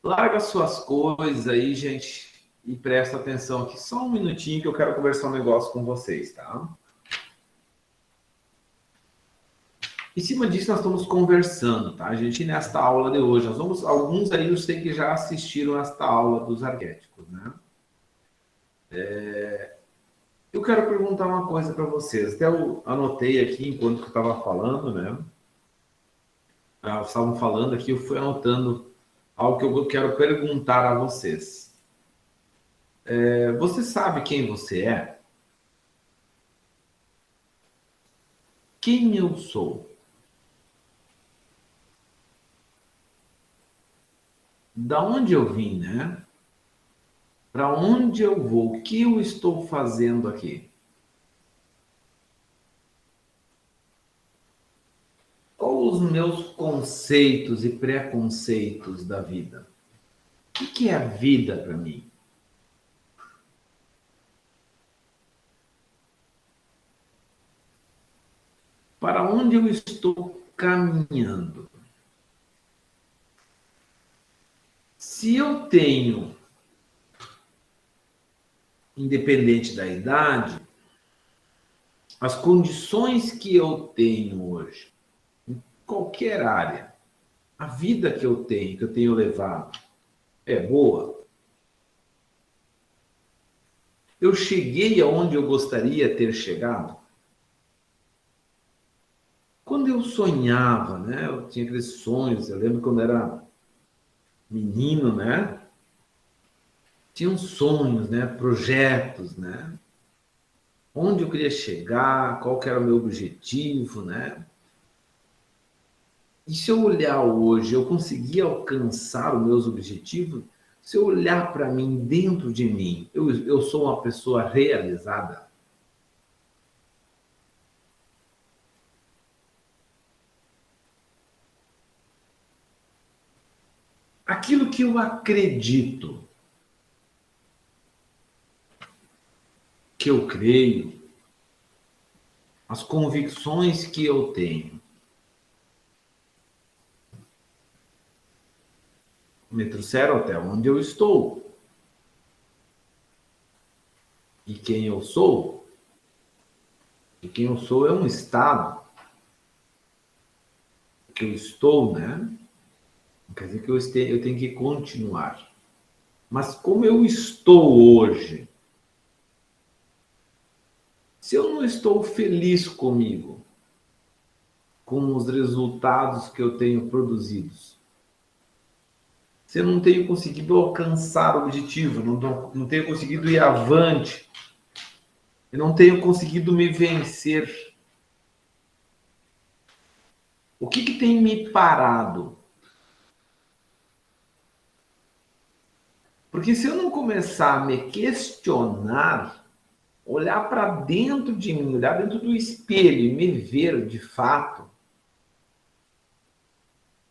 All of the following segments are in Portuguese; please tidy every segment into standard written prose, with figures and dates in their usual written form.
Larga suas coisas aí, gente, e presta atenção aqui. Só um minutinho que eu quero conversar um negócio com vocês, tá? Em cima disso, nós estamos conversando, tá, gente? Nesta aula de hoje, alguns aí eu sei que já assistiram esta aula dos arquétipos, né? Eu quero perguntar uma coisa para vocês. Até eu anotei aqui enquanto eu estava falando, né? Estavam falando aqui, eu fui anotando algo que eu quero perguntar a vocês. Você sabe quem você é? Quem eu sou? Da onde eu vim, né? Para onde eu vou? O que eu estou fazendo aqui? Quais os meus conceitos e preconceitos da vida? O que é a vida para mim? Para onde eu estou caminhando? Se eu tenho, independente da idade, as condições que eu tenho hoje, em qualquer área, a vida que eu tenho levado, é boa? Eu cheguei aonde eu gostaria de ter chegado? Quando eu sonhava, né? Eu tinha aqueles sonhos, eu lembro quando era menino, né? Tinham sonhos, né? Projetos, né? Onde eu queria chegar, qual que era o meu objetivo, né? E se eu olhar hoje, eu consegui alcançar os meus objetivos? Se eu olhar para mim, dentro de mim, eu sou uma pessoa realizada? Aquilo que eu acredito, que eu creio, as convicções que eu tenho, me trouxeram até onde eu estou. E quem eu sou? E quem eu sou é um estado que eu estou, né? Não quer dizer que eu tenho que continuar. Mas como eu estou hoje, se eu não estou feliz comigo, com os resultados que eu tenho produzidos, se eu não tenho conseguido alcançar o objetivo, não tenho conseguido ir avante, eu não tenho conseguido me vencer, o que tem me parado? Porque se eu não começar a me questionar, olhar para dentro de mim, olhar dentro do espelho e me ver de fato,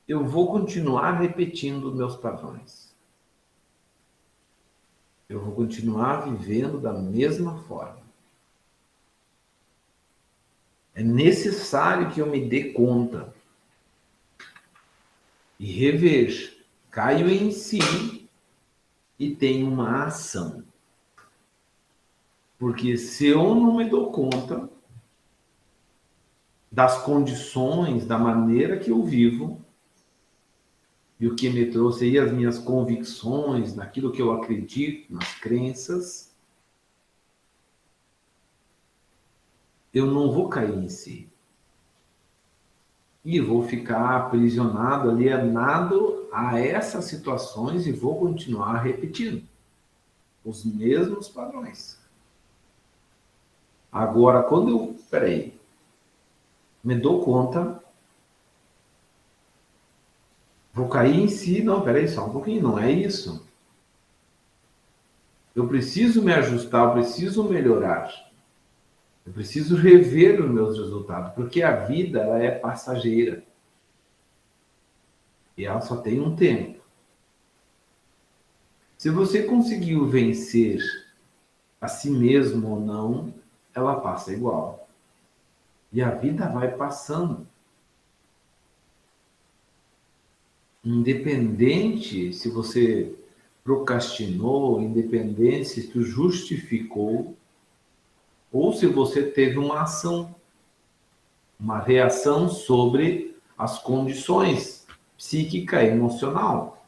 eu vou continuar repetindo meus padrões. Eu vou continuar vivendo da mesma forma. É necessário que eu me dê conta e reveja. Caio em si e tenho uma ação. Porque se eu não me dou conta das condições, da maneira que eu vivo, e o que me trouxe aí as minhas convicções, naquilo que eu acredito, nas crenças, eu não vou cair em si. E vou ficar aprisionado, alienado a essas situações e vou continuar repetindo os mesmos padrões. Agora, quando me dou conta, vou cair em si, não, só um pouquinho, não é isso. Eu preciso me ajustar, eu preciso melhorar. Eu preciso rever os meus resultados, porque a vida ela é passageira. E ela só tem um tempo. Se você conseguiu vencer a si mesmo ou não, ela passa igual. E a vida vai passando. independente se você procrastinou, independente se tu justificou, ou se você teve uma ação, uma reação sobre as condições psíquica e emocional.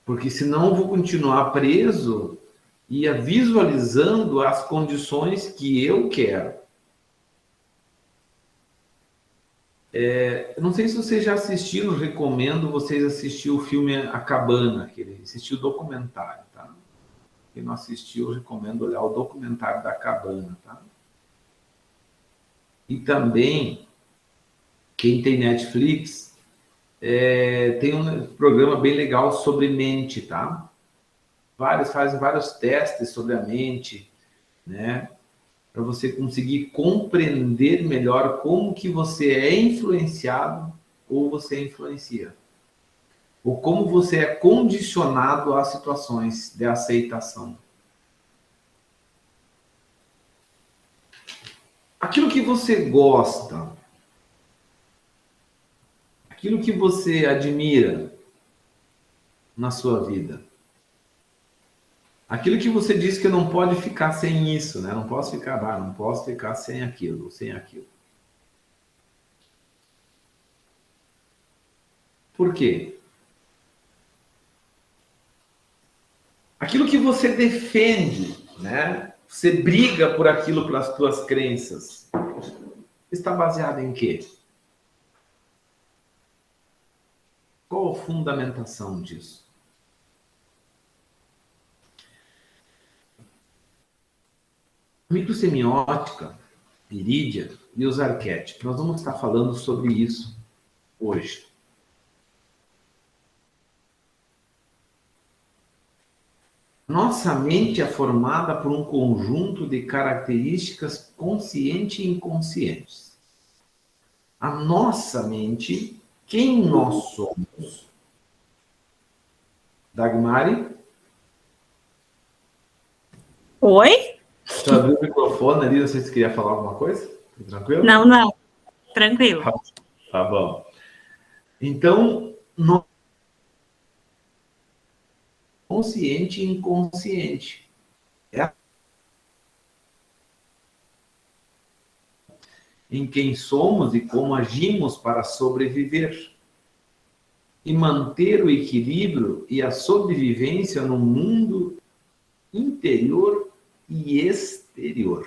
Porque senão eu vou continuar preso e visualizando as condições que eu quero. Eu não sei se vocês já assistiram, recomendo vocês assistir o filme A Cabana, assistir o documentário, tá? Quem não assistiu, eu recomendo olhar o documentário da Cabana, tá? E também, quem tem Netflix, tem um programa bem legal sobre mente, tá? Fazem vários testes sobre a mente, né? Para você conseguir compreender melhor como que você é influenciado ou você influencia. Ou como você é condicionado a situações de aceitação. Aquilo que você gosta, aquilo que você admira na sua vida, aquilo que você diz que não pode ficar sem isso, né? Não posso ficar sem aquilo, sem aquilo. Por quê? Aquilo que você defende, né? Você briga por aquilo, pelas tuas crenças. Está baseado em quê? Qual a fundamentação disso? Microsemiótica, Irídia e os arquétipos. Nós vamos estar falando sobre isso hoje. Nossa mente é formada por um conjunto de características conscientes e inconscientes. A nossa mente, quem nós somos? Dagmari? Oi? Você abriu o microfone ali, não sei se você queria falar alguma coisa. Tá tranquilo? Não. Tranquilo. Tá bom. Então, consciente e inconsciente. Em quem somos e como agimos para sobreviver. E manter o equilíbrio e a sobrevivência no mundo interior e exterior.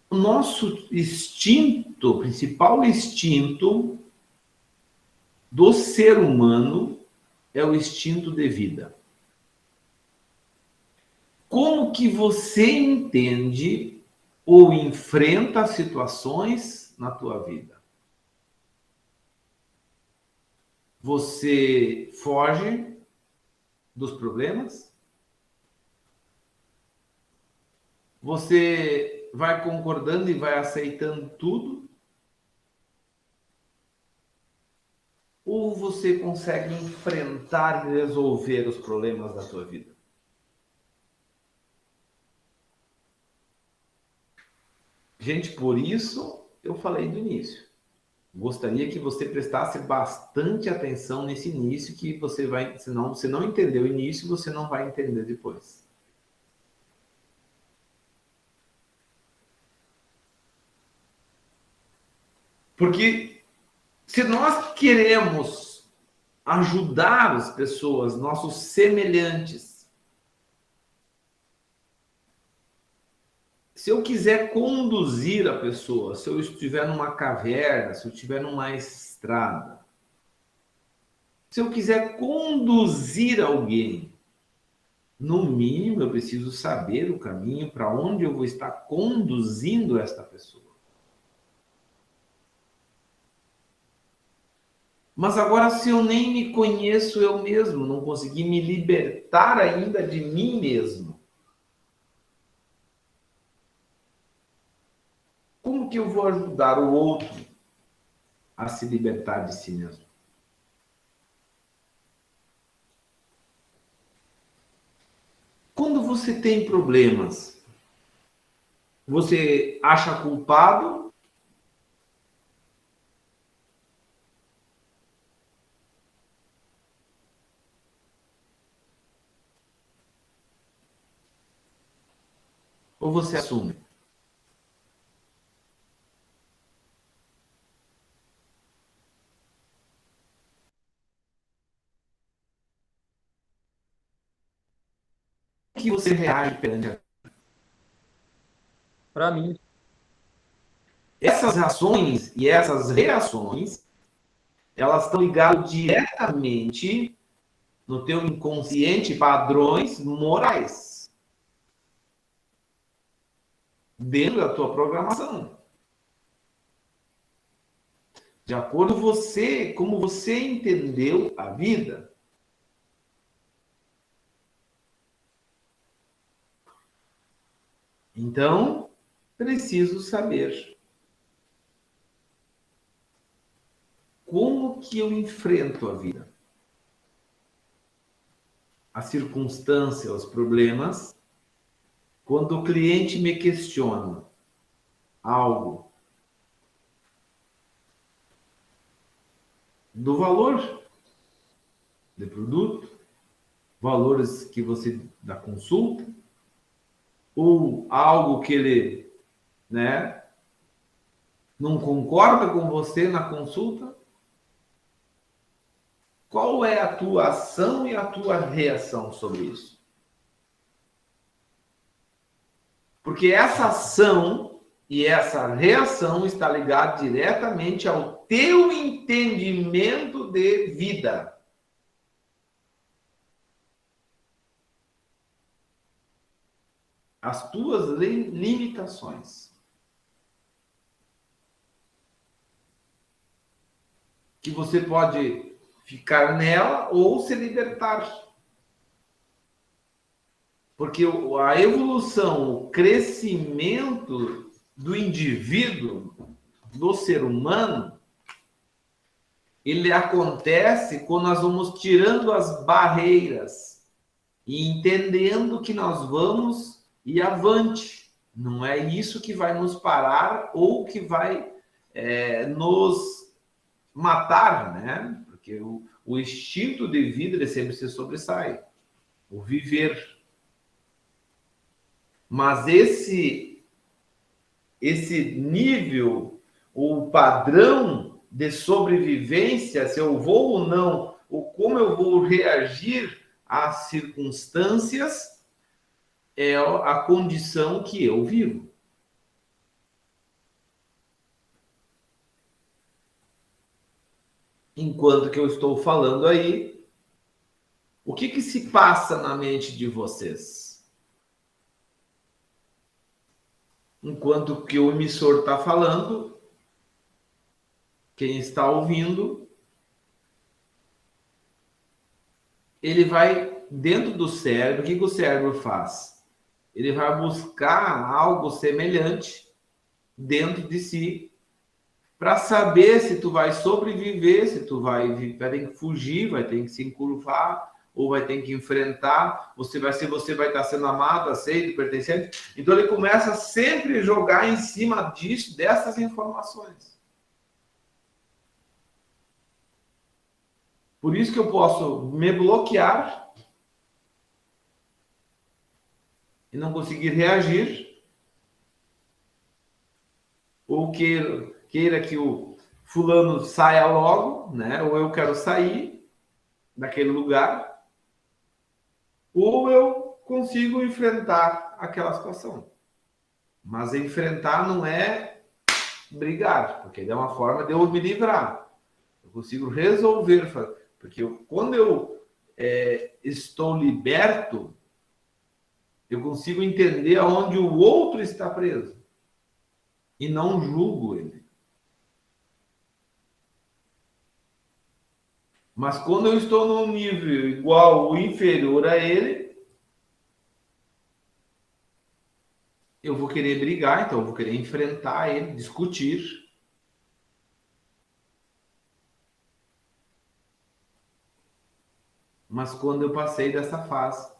O nosso instinto, principal instinto do ser humano é o instinto de vida. Como que você entende ou enfrenta situações na tua vida? Você foge dos problemas? Você vai concordando e vai aceitando tudo? Ou você consegue enfrentar e resolver os problemas da tua vida? Gente, por isso eu falei do início. Gostaria que você prestasse bastante atenção nesse início, que você vai, senão você não entendeu o início, você não vai entender depois. Porque se nós queremos ajudar as pessoas, nossos semelhantes, se eu quiser conduzir a pessoa, se eu estiver numa caverna, se eu estiver numa estrada, se eu quiser conduzir alguém, no mínimo eu preciso saber o caminho para onde eu vou estar conduzindo esta pessoa. Mas agora, se eu nem me conheço eu mesmo, não consegui me libertar ainda de mim mesmo, como que eu vou ajudar o outro a se libertar de si mesmo? Quando você tem problemas, você acha culpado Ou você assume? Como que você reage perante a... Para mim, Essas ações e essas reações, elas estão ligadas diretamente no teu inconsciente padrões morais dentro da tua programação. De acordo com você, como você entendeu a vida. Então, preciso saber como que eu enfrento a vida. A circunstância, os problemas. Quando o cliente me questiona algo do valor do produto, valores que você da consulta, ou algo que ele, né, não concorda com você na consulta, qual é a tua ação e a tua reação sobre isso? Porque essa ação e essa reação está ligada diretamente ao teu entendimento de vida. As tuas limitações. Que você pode ficar nela ou se libertar. Porque a evolução, o crescimento do indivíduo, do ser humano, ele acontece quando nós vamos tirando as barreiras e entendendo que nós vamos ir avante. Não é isso que vai nos parar ou que vai nos matar, né? Porque o instinto de vida ele sempre se sobressai. O viver. Mas esse nível, o padrão de sobrevivência, se eu vou ou não, ou como eu vou reagir às circunstâncias, é a condição que eu vivo. Enquanto que eu estou falando aí, o que se passa na mente de vocês? Enquanto que o emissor está falando, quem está ouvindo, ele vai dentro do cérebro. O que o cérebro faz? Ele vai buscar algo semelhante dentro de si para saber se tu vai sobreviver, se tu vai ter que fugir, vai ter que se encurvar, ou vai ter que enfrentar, você vai estar sendo amado, aceito, pertencente. Então ele começa a sempre jogar em cima disso, dessas informações. Por isso que eu posso me bloquear e não conseguir reagir, ou queira que o fulano saia logo, né? Ou eu quero sair daquele lugar, ou eu consigo enfrentar aquela situação. Mas enfrentar não é brigar, porque é uma forma de eu me livrar. Eu consigo resolver, porque quando eu estou liberto, eu consigo entender aonde o outro está preso e não julgo ele. Mas quando eu estou num nível igual ou inferior a ele, eu vou querer brigar, então eu vou querer enfrentar ele, discutir. Mas quando eu passei dessa fase,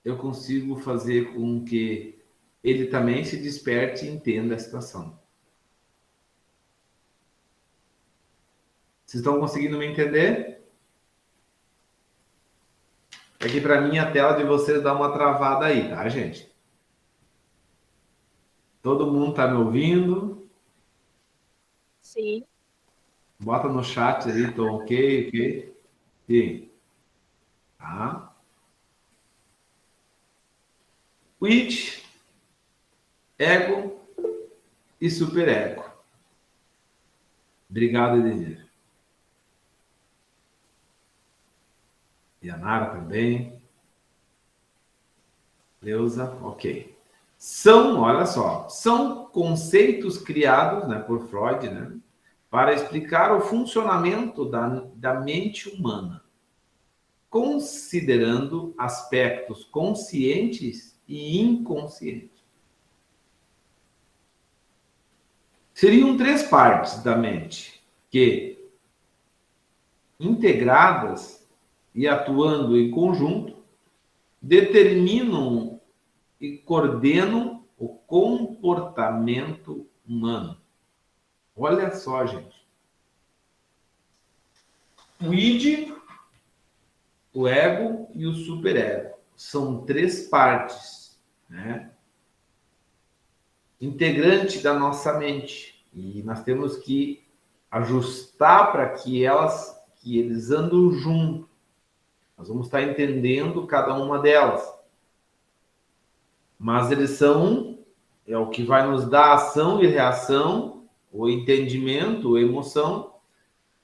eu consigo fazer com que ele também se desperte e entenda a situação. Vocês estão conseguindo me entender? É que para mim a tela de vocês dá uma travada aí, tá, gente? Todo mundo está me ouvindo? Sim. Bota no chat ali, tô ok. Sim. Tá. O id, ego e superego. Obrigado, Edenir. E a Nara também. Leusa, ok. Olha só, são conceitos criados, né, por Freud, né, para explicar o funcionamento da mente humana, considerando aspectos conscientes e inconscientes. Seriam três partes da mente que, integradas e atuando em conjunto, determinam e coordenam o comportamento humano. Olha só, gente. O id, o ego e o superego são três partes, né, integrante da nossa mente, e nós temos que ajustar para que eles andam juntos. Nós vamos estar entendendo cada uma delas, mas eles é o que vai nos dar ação e reação, o entendimento, a emoção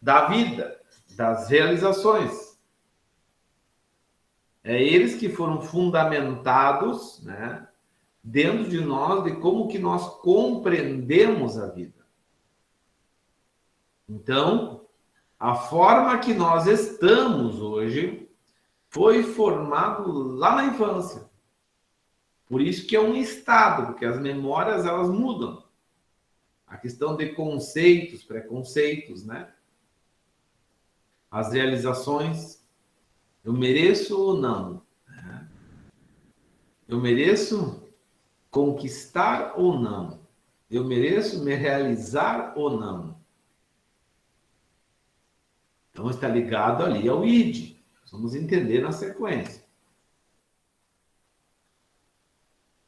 da vida, das realizações. É eles que foram fundamentados, né, dentro de nós, de como que nós compreendemos a vida. Então, a forma que nós estamos hoje foi formado lá na infância. Por isso que é um estado, porque as memórias, elas mudam. A questão de conceitos, preconceitos, né? As realizações. Eu mereço ou não? Eu mereço conquistar ou não? Eu mereço me realizar ou não? Então está ligado ali ao id. Vamos entender na sequência.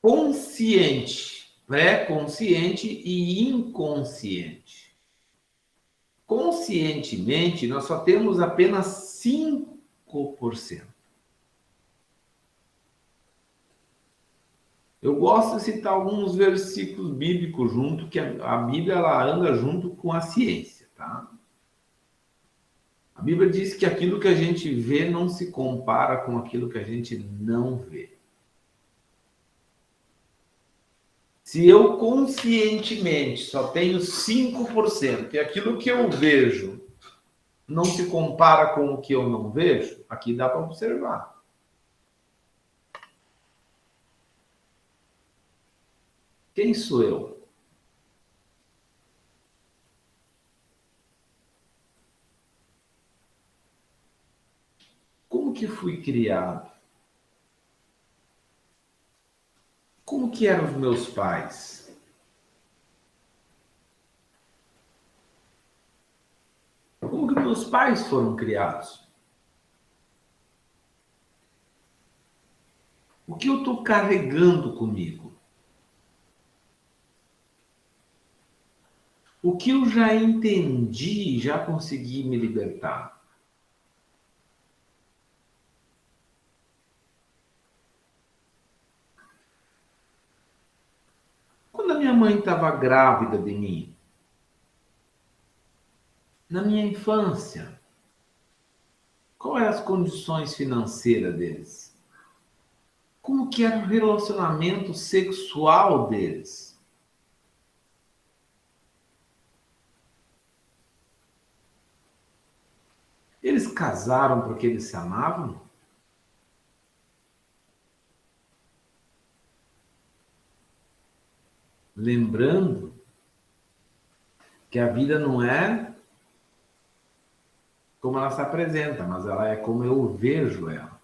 Consciente, pré-consciente e inconsciente. Conscientemente, nós só temos apenas 5%. Eu gosto de citar alguns versículos bíblicos junto, que a Bíblia ela anda junto com a ciência, tá? A Bíblia diz que aquilo que a gente vê não se compara com aquilo que a gente não vê. Se eu conscientemente só tenho 5% e aquilo que eu vejo não se compara com o que eu não vejo, aqui dá para observar. Quem sou eu? Como que fui criado? Como que eram os meus pais? Como que meus pais foram criados? O que eu estou carregando comigo? O que eu já entendi, já consegui me libertar? Quando a minha mãe estava grávida de mim, na minha infância, quais eram as condições financeiras deles? Como que era o relacionamento sexual deles? Eles casaram porque eles se amavam? Lembrando que a vida não é como ela se apresenta, mas ela é como eu vejo ela.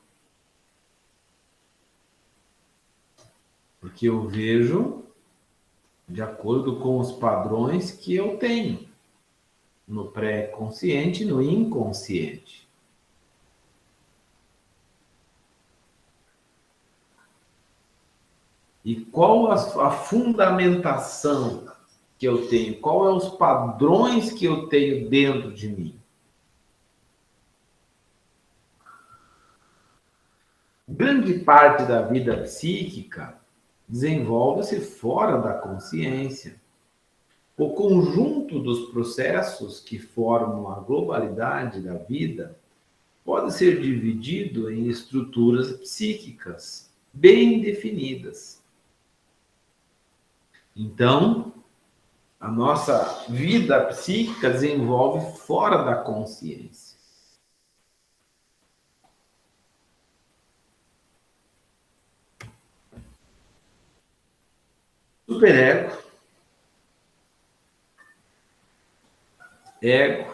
Porque eu vejo de acordo com os padrões que eu tenho no pré-consciente e no inconsciente. E qual a fundamentação que eu tenho? Qual é os padrões que eu tenho dentro de mim? Grande parte da vida psíquica desenvolve-se fora da consciência. O conjunto dos processos que formam a globalidade da vida pode ser dividido em estruturas psíquicas bem definidas. Então, a nossa vida psíquica desenvolve fora da consciência. Superego, ego,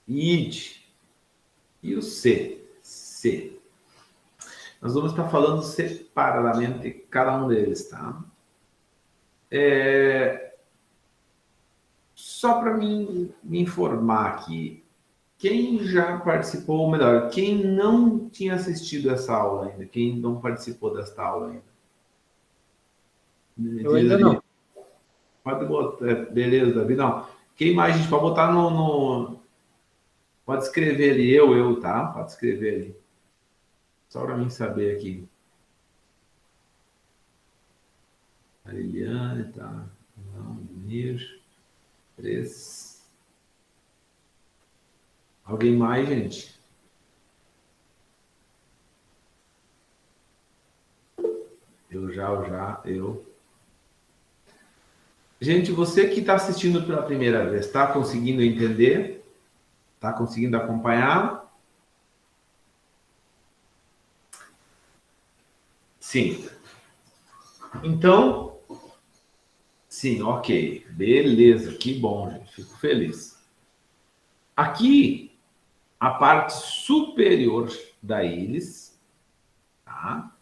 id e o C. Nós vamos estar falando separadamente de cada um deles, tá? Só para me informar aqui, quem já participou, ou melhor, quem não tinha assistido essa aula ainda, quem não participou desta aula ainda? Eu ainda não. Pode botar, beleza, Davi, não. Quem mais, a gente pode botar pode escrever ali, eu, tá? Pode escrever ali. Só para mim saber aqui. A Liliane, tá? Não, Mir, 3. Alguém mais, gente? Eu. Gente, você que está assistindo pela primeira vez, está conseguindo entender? Está conseguindo acompanhar? Sim. Então, sim, ok. Beleza, que bom, gente. Fico feliz. Aqui, a parte superior da íris, tá?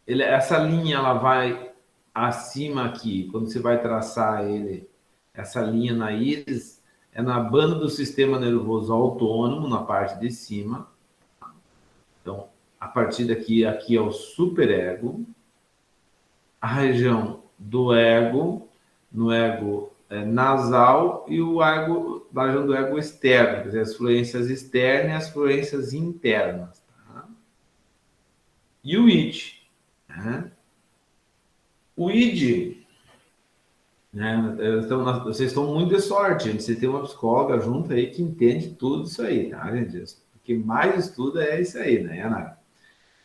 Essa linha, ela vai acima aqui. Quando você vai traçar essa linha na íris, é na banda do sistema nervoso autônomo, na parte de cima. Então, a partir daqui, aqui é o superego. A região do ego, no ego nasal, e o ego, da região do ego externo, quer dizer, as fluências externas e as fluências internas. Tá? E o id. Né? O id, né? Vocês estão muito de sorte, gente. Você tem uma psicóloga junto aí que entende tudo isso aí, tá, gente? O que mais estuda é isso aí, né, Ana?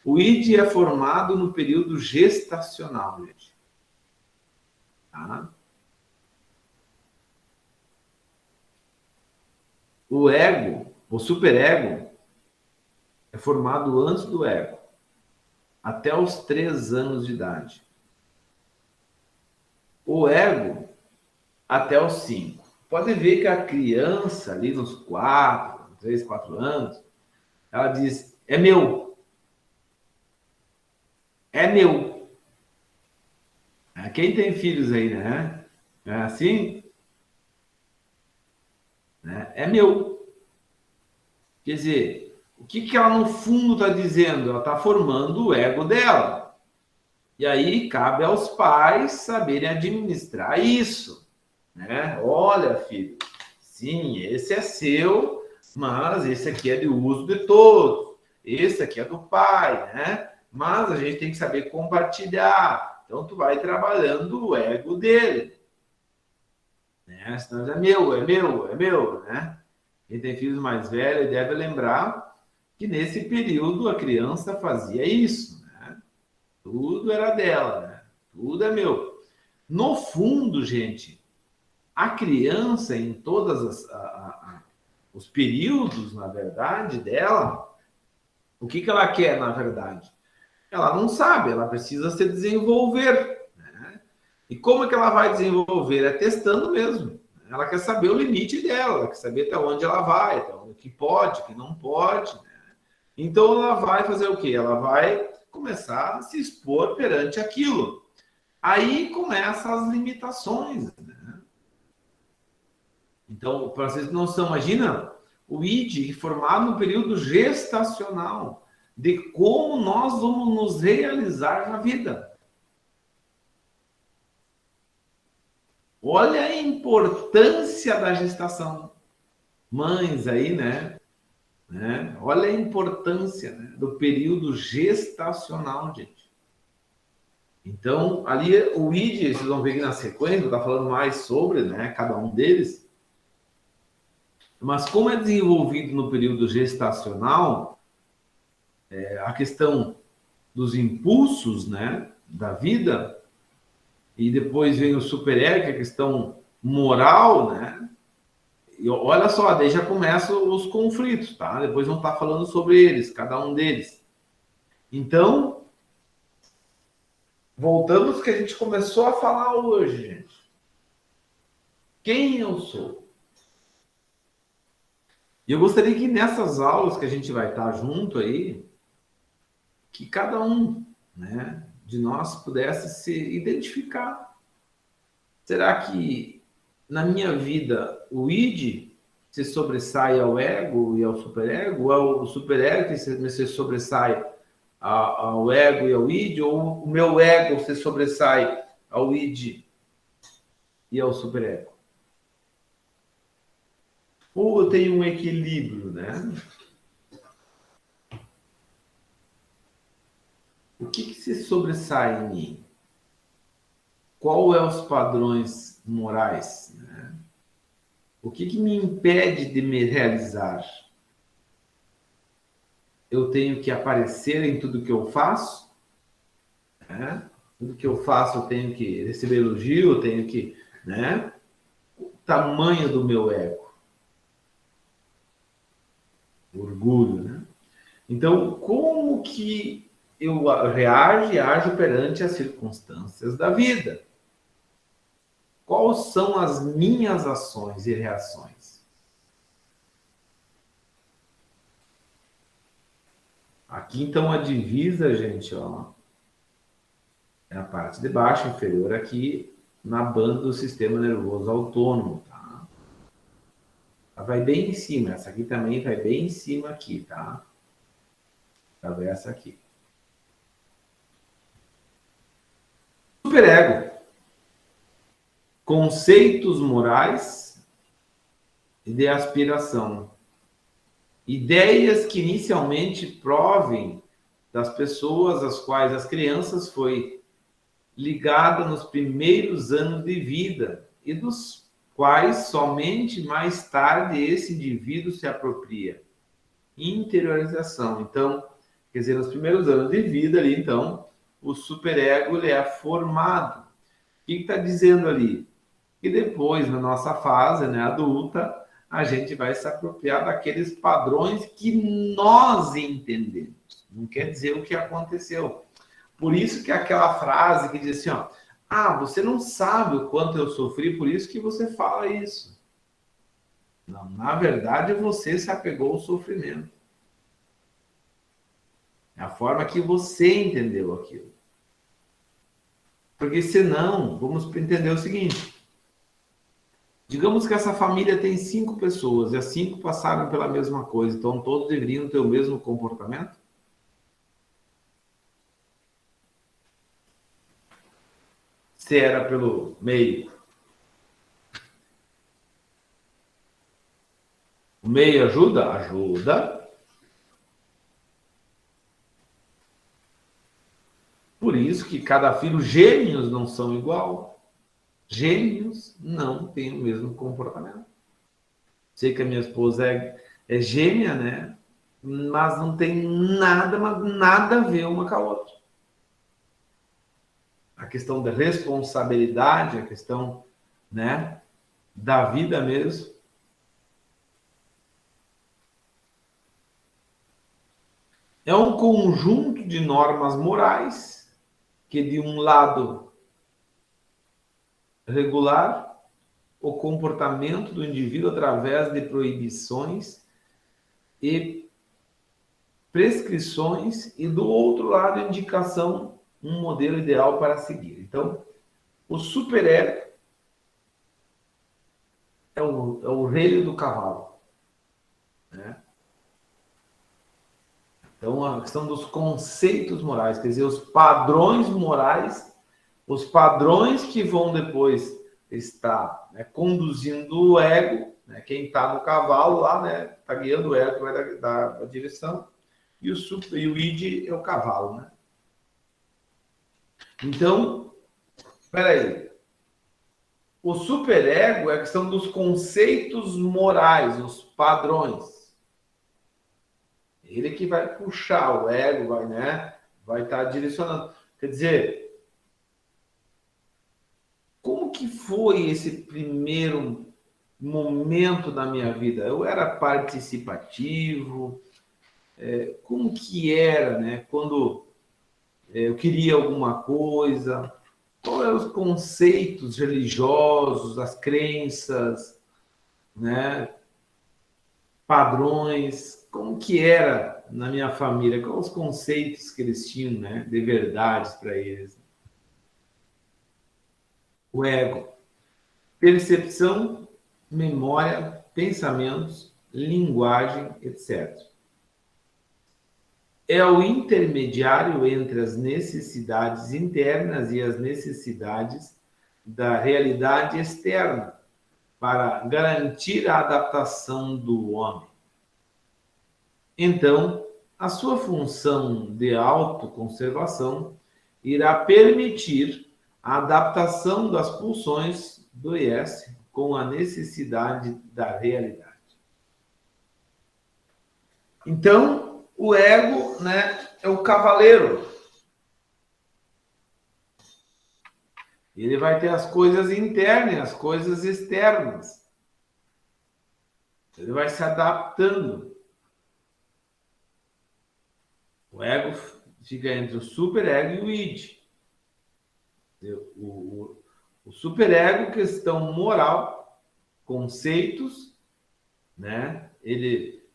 O id é formado no período gestacional, gente. Tá? O ego, o superego, é formado antes do ego, até os 3 anos de idade. O ego, até os 5. Pode ver que a criança, ali nos 3, 4 anos, ela diz, é meu. É meu. Quem tem filhos aí, né? É assim? É meu. Quer dizer, o que ela no fundo está dizendo? Ela está formando o ego dela. E aí cabe aos pais saberem administrar isso. Né? Olha, filho, sim, esse é seu, mas esse aqui é de uso de todos. Esse aqui é do pai, né? Mas a gente tem que saber compartilhar. Então, tu vai trabalhando o ego dele. Né? Senão é meu, né? Quem tem filhos mais velhos deve lembrar que nesse período a criança fazia isso, né? Tudo era dela, né? Tudo é meu. No fundo, gente, a criança, em todos os períodos, na verdade, dela, o que ela quer, na verdade? Ela não sabe, ela precisa se desenvolver. Né? E como é que ela vai desenvolver? É testando mesmo. Ela quer saber o limite dela, ela quer saber até onde ela vai, até onde que pode, que não pode. Né? Então, ela vai fazer o quê? Ela vai começar a se expor perante aquilo. Aí começam as limitações. Né? Então, para vocês não noção, imagina o id formado no período gestacional, de como nós vamos nos realizar na vida. olha a importância da gestação. Mães aí, né? Olha a importância, né, do período gestacional, gente. Então, ali o ID, vocês vão ver que na sequência, está falando mais sobre, né, cada um deles. Mas como é desenvolvido no período gestacional, a questão dos impulsos, né, da vida, e depois vem o superego, que é a questão moral, né? E olha só, daí já começam os conflitos, tá? Depois vão estar falando sobre eles, cada um deles. Então, voltamos que a gente começou a falar hoje, gente. Quem eu sou? E eu gostaria que nessas aulas que a gente vai estar junto aí, que cada um, né, de nós pudesse se identificar. Será que na minha vida o id se sobressai ao ego e ao superego? Ou é o superego que se sobressai ao ego e ao id? Ou o meu ego se sobressai ao id e ao superego? Ou eu tenho um equilíbrio, né? O que se sobressai em mim? Qual é os padrões morais, né? O que me impede de me realizar? Eu tenho que aparecer em tudo que eu faço, né? Tudo que eu faço eu tenho que receber elogio, eu tenho que, né? O tamanho do meu ego, orgulho, né? Então, como que eu reajo e ajo perante as circunstâncias da vida? Quais são as minhas ações e reações? Aqui, então, a divisa, gente, ó, é a parte de baixo, inferior aqui, na banda do sistema nervoso autônomo, tá? Ela vai bem em cima, essa aqui também vai bem em cima aqui, tá? Essa aqui. Superego. Conceitos morais e de aspiração. Ideias que inicialmente provem das pessoas às quais as crianças foi ligada nos primeiros anos de vida e dos quais somente mais tarde esse indivíduo se apropria. Interiorização. Então, quer dizer, nos primeiros anos de vida ali, então, o superego ele é formado. O que está dizendo ali? E depois, na nossa fase, né, adulta, a gente vai se apropriar daqueles padrões que nós entendemos. Não quer dizer o que aconteceu. Por isso que aquela frase que diz assim, ó, você não sabe o quanto eu sofri, por isso que você fala isso. Não, na verdade, você se apegou ao sofrimento. É a forma que você entendeu aquilo. Porque senão, vamos entender o seguinte. Digamos que essa família tem 5 pessoas e as 5 passaram pela mesma coisa, então todos deveriam ter o mesmo comportamento? Se era pelo meio. O meio ajuda? Ajuda. Por isso que cada filho, gêmeos não são igual. Gêmeos não têm o mesmo comportamento. Sei que a minha esposa é gêmea, né? Mas não tem nada a ver uma com a outra. A questão da responsabilidade, a questão, né, da vida mesmo. É um conjunto de normas morais que, de um lado, regular o comportamento do indivíduo através de proibições e prescrições e, do outro lado, indicação, um modelo ideal para seguir. Então, o superego é o relho do cavalo, né? Então, a questão dos conceitos morais, quer dizer, os padrões morais, os padrões que vão depois está, né, conduzindo o ego, né, quem está no cavalo lá, né, está guiando o ego que vai dar a direção, e o id é o cavalo, né? Então, peraí, o superego é a questão dos conceitos morais, os padrões. Ele que vai puxar, o ego vai, né, vai estar direcionando. Quer dizer, como que foi esse primeiro momento da minha vida? Eu era participativo? Como que era, né? Quando eu queria alguma coisa? Quais eram os conceitos religiosos, as crenças, né? Padrões? Como que era na minha família? Quais os conceitos que eles tinham, né? De verdades para eles? O ego. Percepção, memória, pensamentos, linguagem, etc. É o intermediário entre as necessidades internas e as necessidades da realidade externa para garantir a adaptação do homem. Então, a sua função de autoconservação irá permitir a adaptação das pulsões do IS com a necessidade da realidade. Então, o ego, né, é o cavaleiro. Ele vai ter as coisas internas, as coisas externas. Ele vai se adaptando. O ego fica entre o superego e o id. O superego, questão moral, conceitos, né?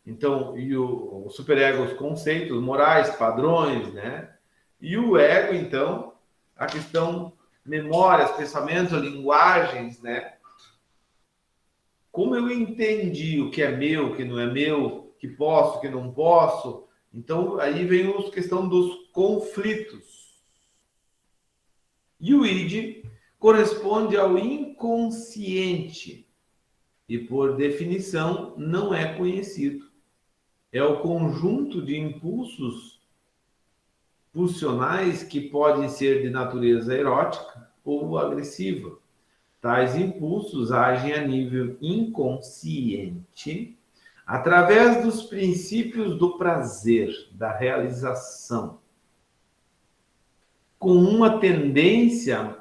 Então, e o superego, os conceitos morais, padrões, né? E o ego, então, a questão memórias, pensamentos, linguagens, né? Como eu entendi o que é meu, o que não é meu, que posso, o que não posso. Então, aí vem a questão dos conflitos. E o id corresponde ao inconsciente e, por definição, não é conhecido. É o conjunto de impulsos pulsionais que podem ser de natureza erótica ou agressiva. Tais impulsos agem a nível inconsciente através dos princípios do prazer, da realização, com uma tendência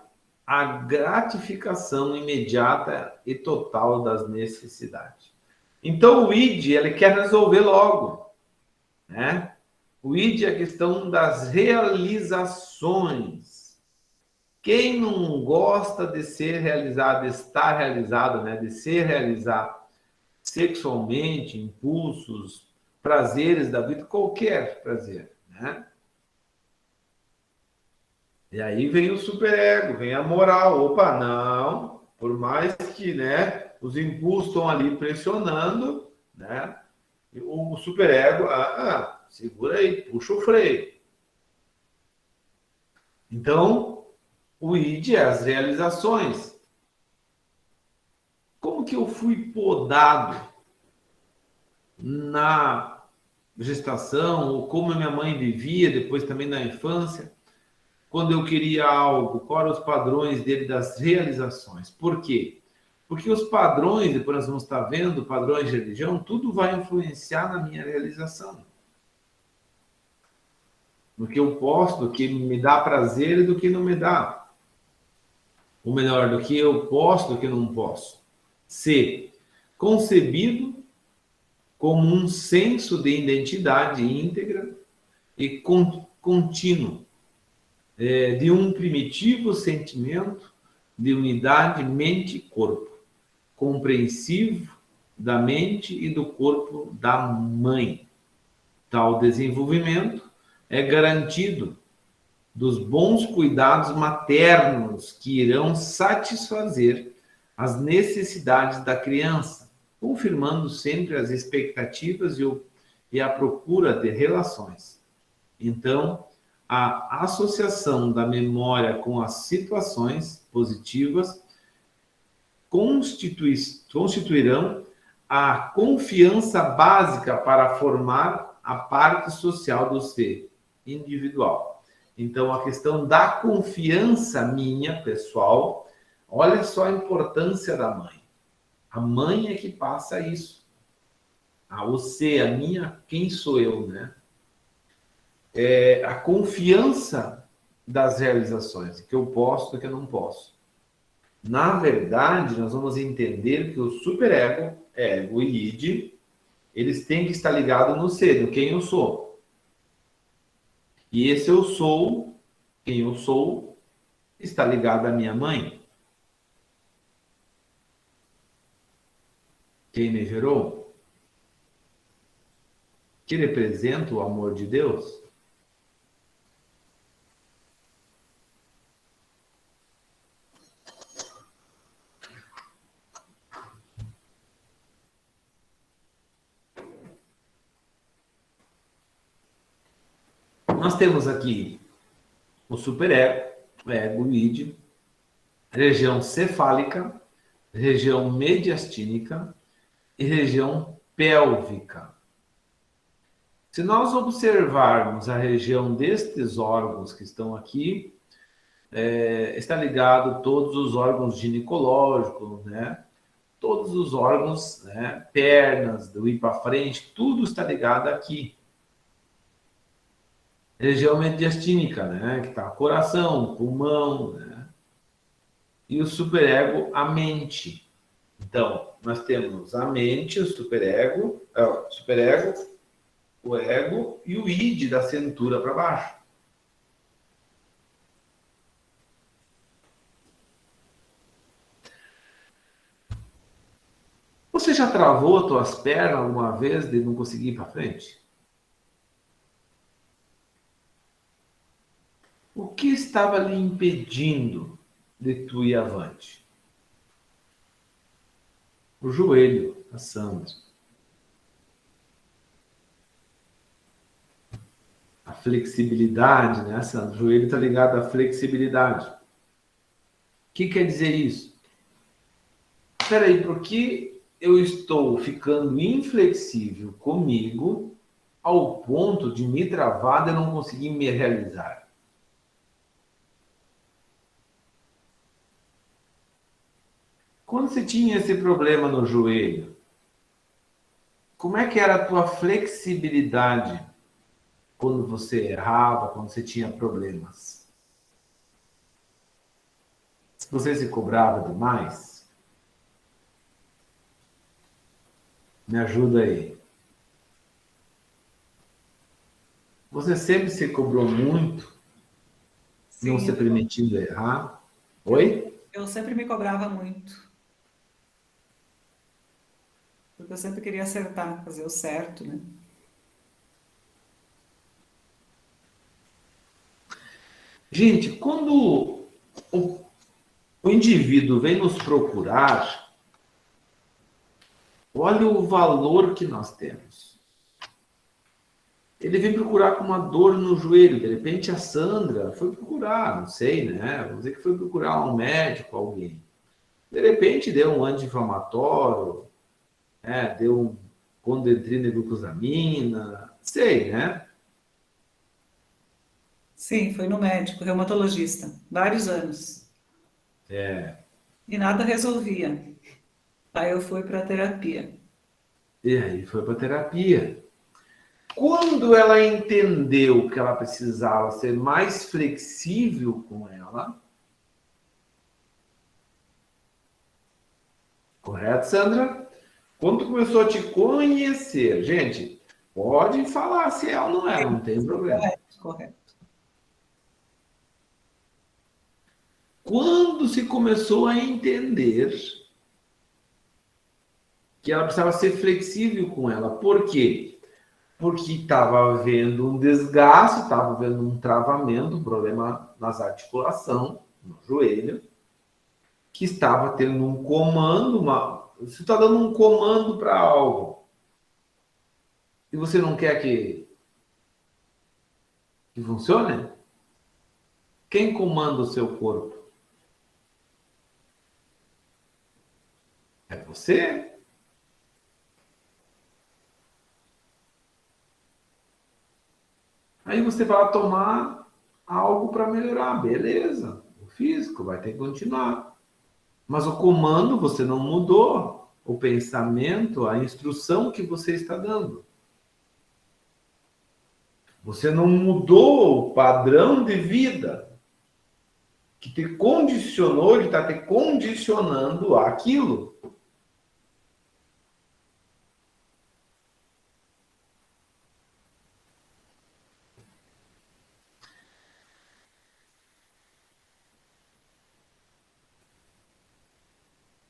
à gratificação imediata e total das necessidades. Então, o id, ele quer resolver logo, né? O id é a questão das realizações. Quem não gosta de ser realizado, de estar realizado, né? De ser realizado sexualmente, impulsos, prazeres da vida, qualquer prazer, né? E aí vem o superego, vem a moral. Opa, não, por mais que, né, os impulsos estão ali pressionando, né? O superego, segura aí, puxa o freio. Então, o id é as realizações. Como que eu fui podado na gestação, ou como minha mãe vivia, depois também na infância, quando eu queria algo, quais eram os padrões dele das realizações? Por quê? Porque os padrões, depois nós vamos estar vendo, padrões de religião, tudo vai influenciar na minha realização. No que eu posso, do que me dá prazer e do que não me dá. Ou melhor, do que eu posso, do que não posso. Ser concebido como um senso de identidade íntegra e contínuo, de um primitivo sentimento de unidade mente-corpo, compreensivo da mente e do corpo da mãe. Tal desenvolvimento é garantido dos bons cuidados maternos que irão satisfazer as necessidades da criança, confirmando sempre as expectativas e a procura de relações. Então, a associação da memória com as situações positivas constituirão a confiança básica para formar a parte social do ser individual. Então, a questão da confiança minha, pessoal, olha só a importância da mãe. A mãe é que passa isso. A você, a minha, quem sou eu, né? É a confiança das realizações, que eu posso e que eu não posso. Na verdade, nós vamos entender que o superego, ego e id, eles têm que estar ligados no ser, no quem eu sou. E esse eu sou, quem eu sou, está ligado à minha mãe. Quem me gerou? Que representa o amor de Deus. Nós temos aqui o superego, o ego, o id, região cefálica, região mediastínica e região pélvica. Se nós observarmos a região destes órgãos que estão aqui, está ligado todos os órgãos ginecológicos, né? Todos os órgãos, né? Pernas, do ir para frente, tudo está ligado aqui. Região mediastínica, né? Que está coração, pulmão, né? E o superego, a mente. Então, nós temos a mente, o superego, o ego e o id da cintura para baixo. Você já travou as tuas pernas alguma vez de não conseguir ir para frente? O que estava lhe impedindo de tu ir avante? O joelho, a Sandra. A flexibilidade, né, Sandra? O joelho está ligado à flexibilidade. O que quer dizer isso? Espera aí, por que eu estou ficando inflexível comigo ao ponto de me travar e não conseguir me realizar? Quando você tinha esse problema no joelho, como é que era a tua flexibilidade quando você errava, quando você tinha problemas? Se você se cobrava demais, me ajuda aí. Você sempre se cobrou muito, Sim, não se permitindo errar? Oi? eu sempre me cobrava muito. Porque eu sempre queria acertar, fazer o certo, né? Gente, quando o indivíduo vem nos procurar, olha o valor que nós temos. Ele vem procurar com uma dor no joelho. De repente, a Sandra foi procurar, não sei, né? Vamos dizer que foi procurar um médico, alguém. De repente, deu um anti-inflamatório, né? Deu um condroitina e glucosamina, sei, né? Sim, foi no médico, reumatologista, vários anos. E nada resolvia. Aí eu fui para terapia. E aí foi para terapia. Quando ela entendeu que ela precisava ser mais flexível com ela, correto, Sandra? Quando tu começou a te conhecer, gente, pode falar se é ou não é, não tem problema. Correto, correto. Quando se começou a entender que ela precisava ser flexível com ela, por quê? Porque estava havendo um desgaste, estava havendo um travamento, um problema nas articulações, no joelho, que estava tendo um comando, você está dando um comando para algo e você não quer que funcione? Quem comanda o seu corpo? É você. Aí você vai tomar algo para melhorar, beleza. O físico vai ter que continuar. Mas o comando você não mudou. O pensamento, a instrução que você está dando. Você não mudou o padrão de vida que te condicionou, ele está te condicionando àquilo.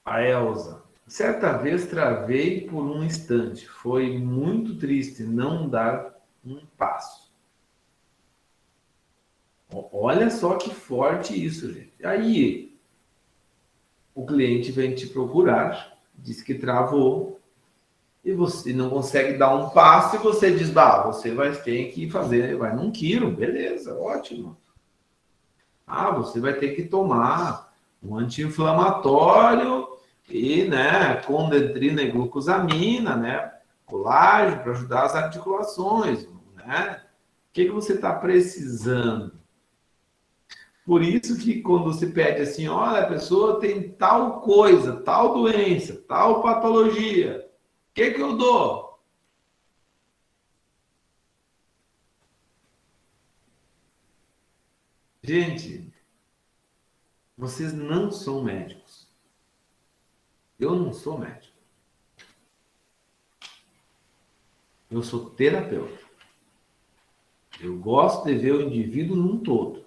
A Elza. Certa vez travei por um instante. Foi muito triste não dar um passo. Olha só que forte isso, gente. Aí, o cliente vem te procurar, diz que travou, e você não consegue dar um passo, e você diz, você vai ter que fazer, vai num quilo, beleza, ótimo. Você vai ter que tomar um anti-inflamatório e, né, condendrina e glucosamina, né, colágeno para ajudar as articulações, né? O que você está precisando? Por isso que quando você pede assim, olha, a pessoa tem tal coisa, tal doença, tal patologia, o que eu dou? Gente, vocês não são médicos. Eu não sou médico. Eu sou terapeuta. Eu gosto de ver o indivíduo num todo.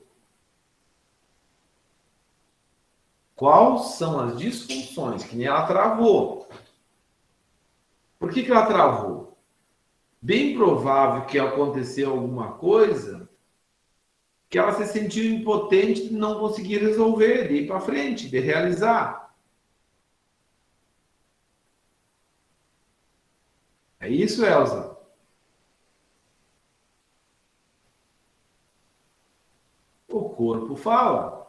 Quais são as disfunções que nem ela travou? Por que ela travou? Bem provável que aconteceu alguma coisa que ela se sentiu impotente de não conseguir resolver, de ir para frente, de realizar. É isso, Elza? O corpo fala.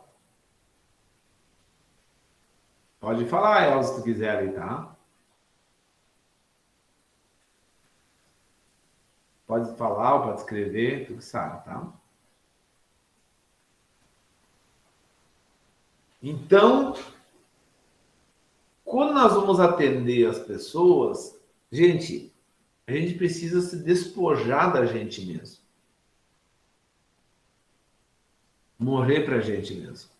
Pode falar, Elza, se tu quiser aí, tá? Pode falar ou pode escrever, tu que sabe, tá? Então, quando nós vamos atender as pessoas, gente, a gente precisa se despojar da gente mesmo. Morrer para a gente mesmo.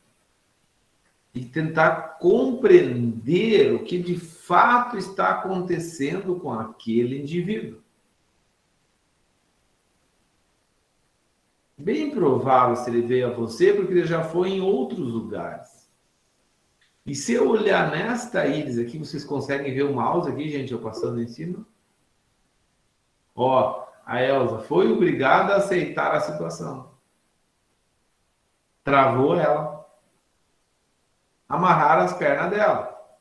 E tentar compreender o que de fato está acontecendo com aquele indivíduo. Bem provável se ele veio a você porque ele já foi em outros lugares. E se eu olhar nesta íris aqui, vocês conseguem ver o mouse aqui, gente, eu passando em cima? Ó, a Elza foi obrigada a aceitar a situação. Travou ela. Amarrar as pernas dela.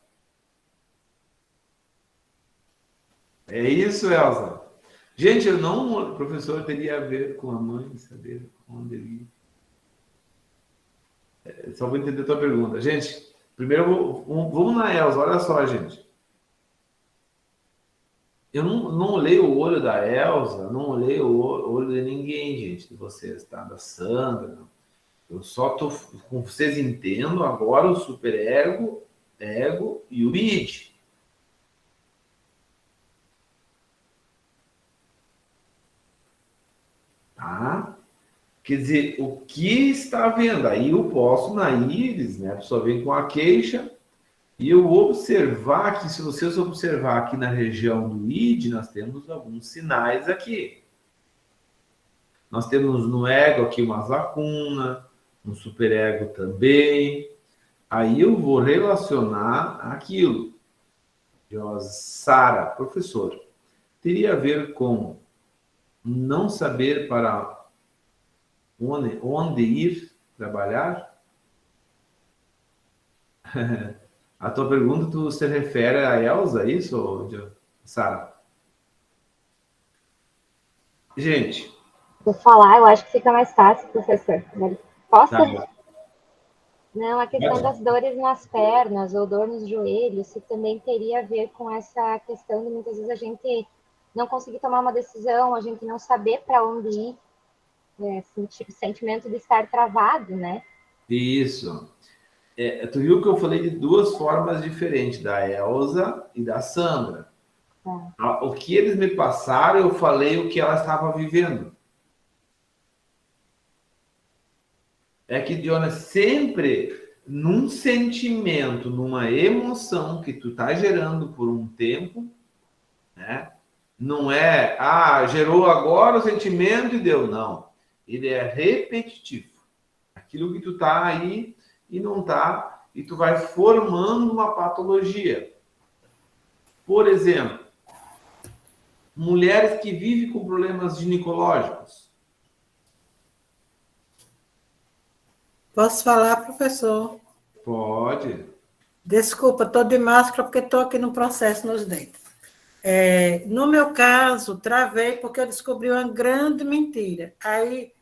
É isso, Elza. Gente, o professor teria a ver com a mãe, saber onde ele ia. Só vou entender a tua pergunta. Gente, primeiro vamos na Elza, olha só, gente. Eu não olhei o olho da Elza, não olhei o olho de ninguém, gente, de vocês, tá? Da Sandra. Eu só tô com vocês entendendo agora o superego, ego e o id. Tá? Quer dizer, o que está vendo? Aí eu posso, na íris, né? A pessoa vem com a queixa e eu observar que, se vocês observar aqui na região do id, nós temos alguns sinais aqui. Nós temos no ego aqui umas lacunas, no superego também. Aí eu vou relacionar aquilo. Sara, professor, teria a ver com não saber para onde ir trabalhar? A tua pergunta, tu se refere a Elza, isso, Sara? Gente. Vou falar, eu acho que fica mais fácil, professor. Posso? Tá. Não, a questão das dores nas pernas ou dor nos joelhos, se também teria a ver com essa questão de muitas vezes a gente não conseguir tomar uma decisão, a gente não saber para onde ir, sentimento de estar travado, né? Isso. Tu viu que eu falei de duas formas diferentes, da Elsa e da Sandra. O que eles me passaram, eu falei o que ela estava vivendo. É que, Jonas, sempre num sentimento, numa emoção que tu tá gerando por um tempo, né? Não é, gerou agora o sentimento e deu, não. Ele é repetitivo. Aquilo que tu tá aí e não tá, e tu vai formando uma patologia. Por exemplo, mulheres que vivem com problemas ginecológicos. Posso falar, professor? Pode. Desculpa, estou de máscara porque estou aqui no processo nos dentes. No meu caso, travei porque eu descobri uma grande mentira. Aí,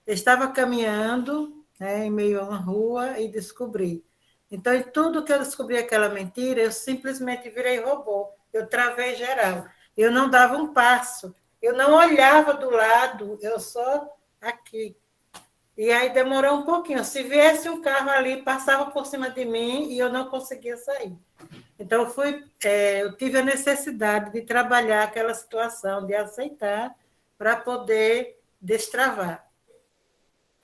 eu estava caminhando, né, em meio a uma rua e descobri. Então, em tudo que eu descobri aquela mentira, eu simplesmente virei robô. Eu travei geral. Eu não dava um passo. Eu não olhava do lado, eu só aqui. E aí demorou um pouquinho. Se viesse um carro ali, passava por cima de mim e eu não conseguia sair. Então, eu tive a necessidade de trabalhar aquela situação, de aceitar, para poder destravar.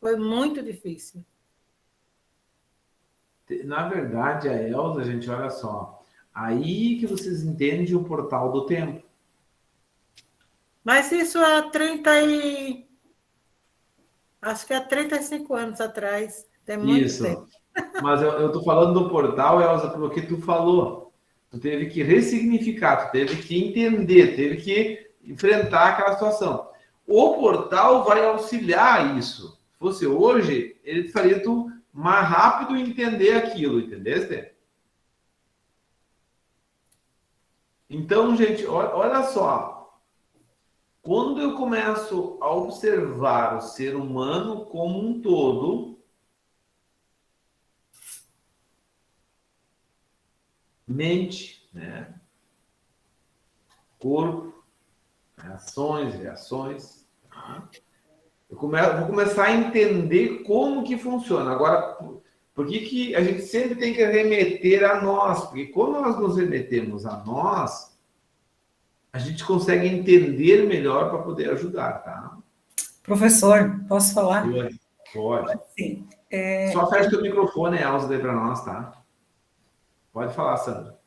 Foi muito difícil. Na verdade, a Elsa, gente, olha só. Aí que vocês entendem o portal do tempo. Mas isso acho que há 35 anos atrás. Tem muito tempo. Mas eu tô falando do portal, Elsa, pelo que tu falou. Tu teve que ressignificar, tu teve que entender, teve que enfrentar aquela situação. O portal vai auxiliar isso. Se fosse hoje, ele faria tu mais rápido entender aquilo, entendeste? Então, gente, olha só. Quando eu começo a observar o ser humano como um todo, mente, né? Corpo, ações, reações. Tá? Vou começar a entender como que funciona. Agora, por que a gente sempre tem que remeter a nós? Porque quando nós nos remetemos a nós, a gente consegue entender melhor para poder ajudar, tá? Professor, posso falar? Pode. Sim. Só fecha o microfone, Elza, daí para nós, tá? Pode falar, Sandra.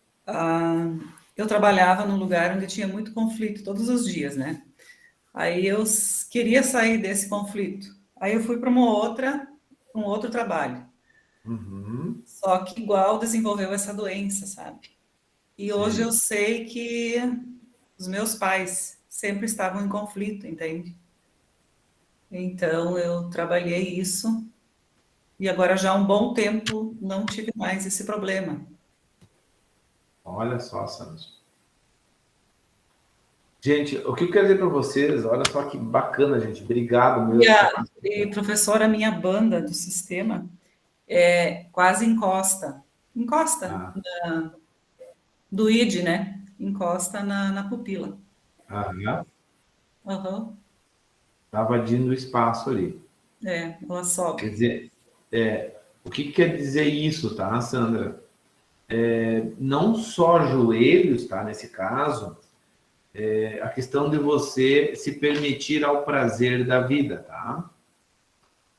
Eu trabalhava num lugar onde tinha muito conflito todos os dias, né? Aí eu queria sair desse conflito. Aí eu fui para um outro trabalho. Uhum. Só que igual desenvolveu essa doença, sabe? E hoje eu sei que os meus pais sempre estavam em conflito, entende? Então eu trabalhei isso e agora já há um bom tempo não tive mais esse problema. Olha só, Sandra. Gente, o que eu quero dizer para vocês, olha só que bacana, gente. Obrigado mesmo. E professora, a minha banda do sistema quase encosta do ID, né? Encosta na pupila. Uhum. Tá invadindo o espaço ali. Ela sobe. Quer dizer, o que quer dizer isso, tá, Sandra? Não só joelhos, tá, nesse caso, a questão de você se permitir ao prazer da vida, tá?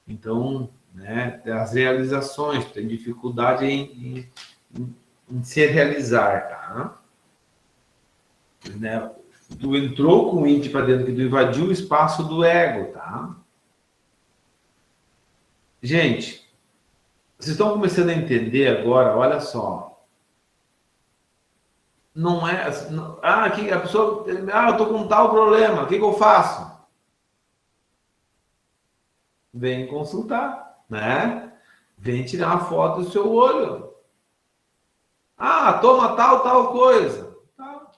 Então, né, as realizações, tem dificuldade em se realizar, tá? Né? Tu entrou com o id para dentro, que tu invadiu o espaço do ego, tá? Gente, vocês estão começando a entender agora, olha só. Não é... que a pessoa... eu tô com tal problema, o que eu faço? Vem consultar, né? Vem tirar uma foto do seu olho. Toma tal coisa. Tá.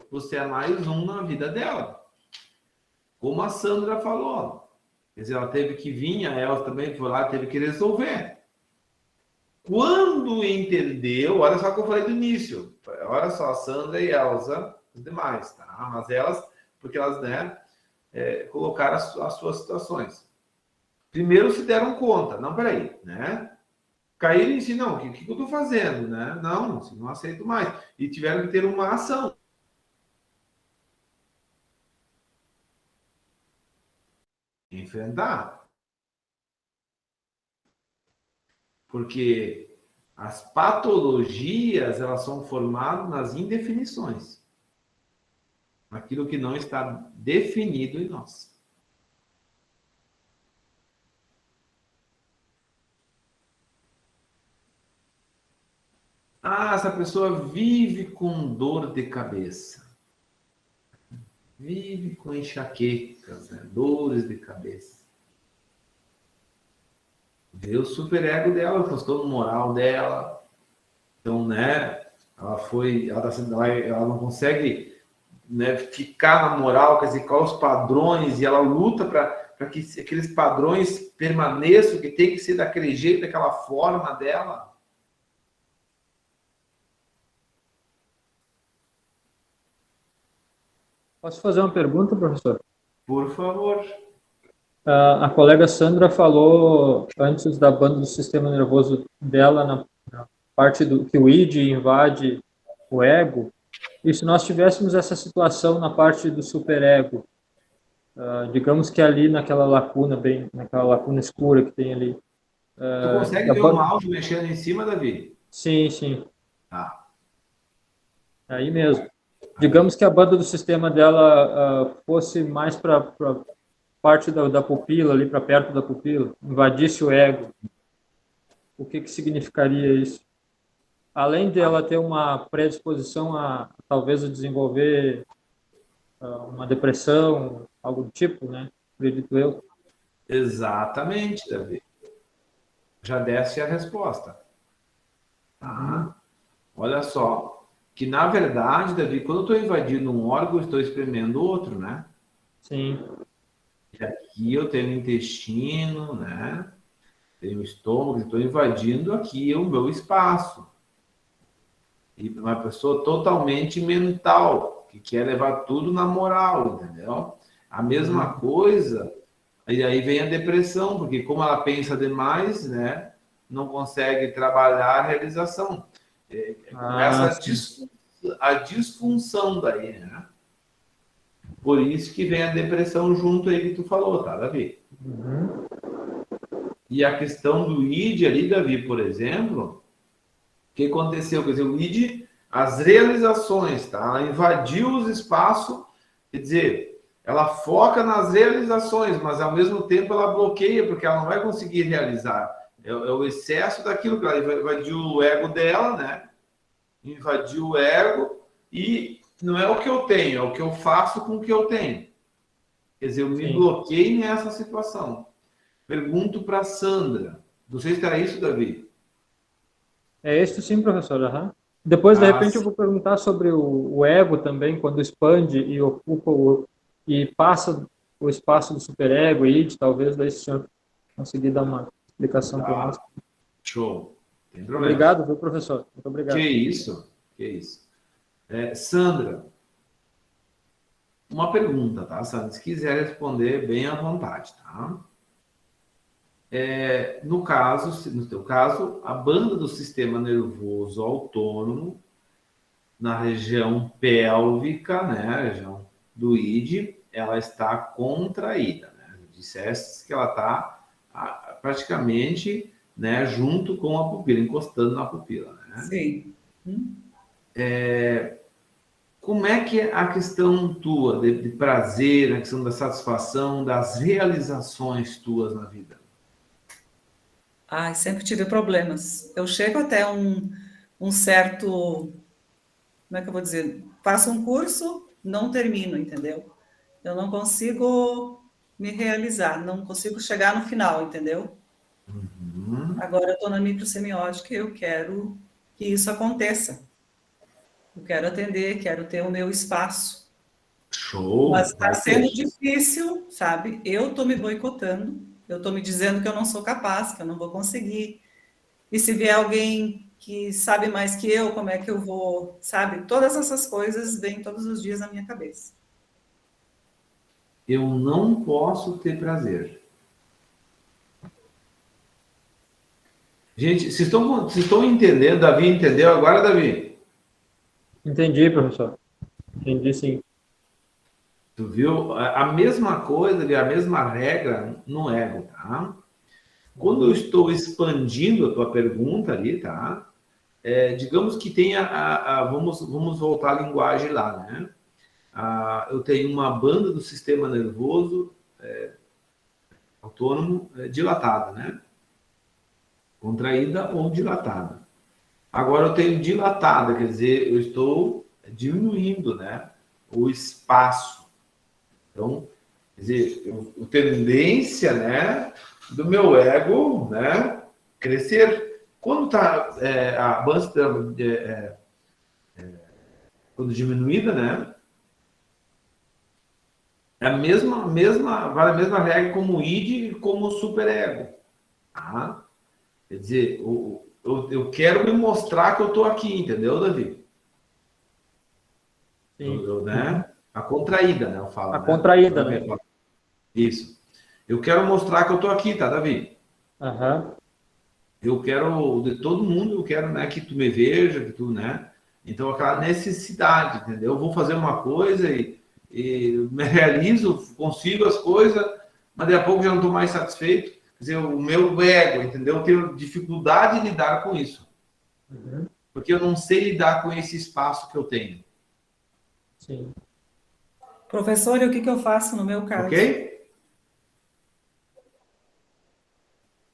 Você é mais um na vida dela. Como a Sandra falou. Quer dizer, ela teve que vir, a Elsa também foi lá, teve que resolver. Quando entendeu, olha só o que eu falei do início. Olha só, Sandra e Elza, os demais, tá? Mas elas, porque elas, né, colocaram as suas situações. Primeiro se deram conta, não, peraí, né? Caíram em si, não, o que eu estou fazendo, né? Não, assim, não aceito mais. E tiveram que ter uma ação. Enfrentar. Porque as patologias, elas são formadas nas indefinições. Aquilo que não está definido em nós. Ah, essa pessoa vive com dor de cabeça. Vive com enxaquecas, né? Dores de cabeça. Vê o superego dela, postou no moral dela. Então, né? Ela não consegue, né, ficar na moral, quer dizer, quais os padrões, e ela luta para que aqueles padrões permaneçam, que tem que ser daquele jeito, daquela forma dela. Posso fazer uma pergunta, professor? Por favor. A colega Sandra falou antes da banda do sistema nervoso dela, na parte do que o id invade o ego. E se nós tivéssemos essa situação na parte do superego, digamos que ali naquela lacuna escura que tem ali. Tu consegue ver o mouse mexendo em cima, Davi? Sim, sim. Ah. Aí mesmo. Digamos que a banda do sistema dela fosse mais para parte da pupila, ali para perto da pupila, invadisse o ego. O que significaria isso? Além dela ter uma predisposição talvez a desenvolver uma depressão, algo do tipo, né? Acredito eu. Exatamente, Davi. Já desse a resposta. Tá? Olha só. Que, na verdade, Davi, quando eu estou invadindo um órgão, eu estou espremendo outro, né? Sim. E aqui eu tenho o intestino, né? Tenho o estômago, estou invadindo aqui o meu espaço. E uma pessoa totalmente mental, que quer levar tudo na moral, entendeu? A mesma coisa, e aí vem a depressão, porque como ela pensa demais, né? Não consegue trabalhar a realização. Começa a disfunção daí, né? Por isso que vem a depressão junto aí que tu falou, tá, Davi? Uhum. E a questão do id ali, Davi, por exemplo, o que aconteceu? Quer dizer, o id, as realizações, tá? Ela invadiu os espaços, quer dizer, ela foca nas realizações, mas ao mesmo tempo ela bloqueia, porque ela não vai conseguir realizar. É o excesso daquilo que ela invadiu o ego dela, né? Invadiu o ego e não é o que eu tenho, é o que eu faço com o que eu tenho. Quer dizer, eu me bloqueei nessa situação. Pergunto para Sandra. Não sei se era isso, Davi. É isso sim, professor. Uhum. Depois, de repente, eu vou perguntar sobre o ego também, quando expande e ocupa e passa o espaço do superego e id, talvez daí o senhor conseguir dar uma explicação para nós. Show. Tem problema. Obrigado, viu, professor? Muito obrigado. Que isso. Sandra, uma pergunta, tá, Sandra? Se quiser responder, bem à vontade, tá? No teu caso, a banda do sistema nervoso autônomo, na região pélvica, né, a região do id, ela está contraída, né? Disseste que ela está praticamente, né, junto com a pupila, encostando na pupila, né? Sim. Como é que é a questão tua de prazer, a questão da satisfação, das realizações tuas na vida? Sempre tive problemas. Eu chego até um certo, como é que eu vou dizer? Faço um curso, não termino, entendeu? Eu não consigo me realizar, não consigo chegar no final, entendeu? Uhum. Agora eu estou na microsemiótica e eu quero que isso aconteça. Eu quero atender, quero ter o meu espaço. Show! Mas está sendo difícil, sabe? Eu estou me boicotando, eu estou me dizendo que eu não sou capaz, que eu não vou conseguir. E se vier alguém que sabe mais que eu, como é que eu vou, sabe? Todas essas coisas vêm todos os dias na minha cabeça. Eu não posso ter prazer. Gente, vocês estão entendendo? Davi entendeu agora, Davi? Entendi, professor. Entendi, sim. Tu viu? A mesma coisa, a mesma regra no ego, tá? Quando eu estou expandindo a tua pergunta ali, tá? Digamos que tenha vamos voltar à linguagem lá, né? Eu tenho uma banda do sistema nervoso autônomo dilatada, né? Contraída ou dilatada. Agora eu tenho dilatada, quer dizer, eu estou diminuindo, né? O espaço. Então, quer dizer, a tendência, né, do meu ego, né, crescer. Quando está a banda quando diminuída, né, é vale a mesma regra como o id e como o superego. Tá? Quer dizer, eu quero me mostrar que eu estou aqui, entendeu, Davi? Sim. Né? A contraída, né? Eu falo, A né? contraída, né? Isso. Eu quero mostrar que eu estou aqui, tá, Davi? Aham. Eu quero, de todo mundo, eu quero, né, que tu me veja, que tu, né? Então, aquela necessidade, entendeu? Eu vou fazer uma coisa e me realizo, consigo as coisas, mas daqui a pouco já não estou mais satisfeito. Quer dizer, o meu ego, entendeu? Eu tenho dificuldade de lidar com isso. Uhum. Porque eu não sei lidar com esse espaço que eu tenho. Sim. Professor, e o que que eu faço no meu caso? Ok?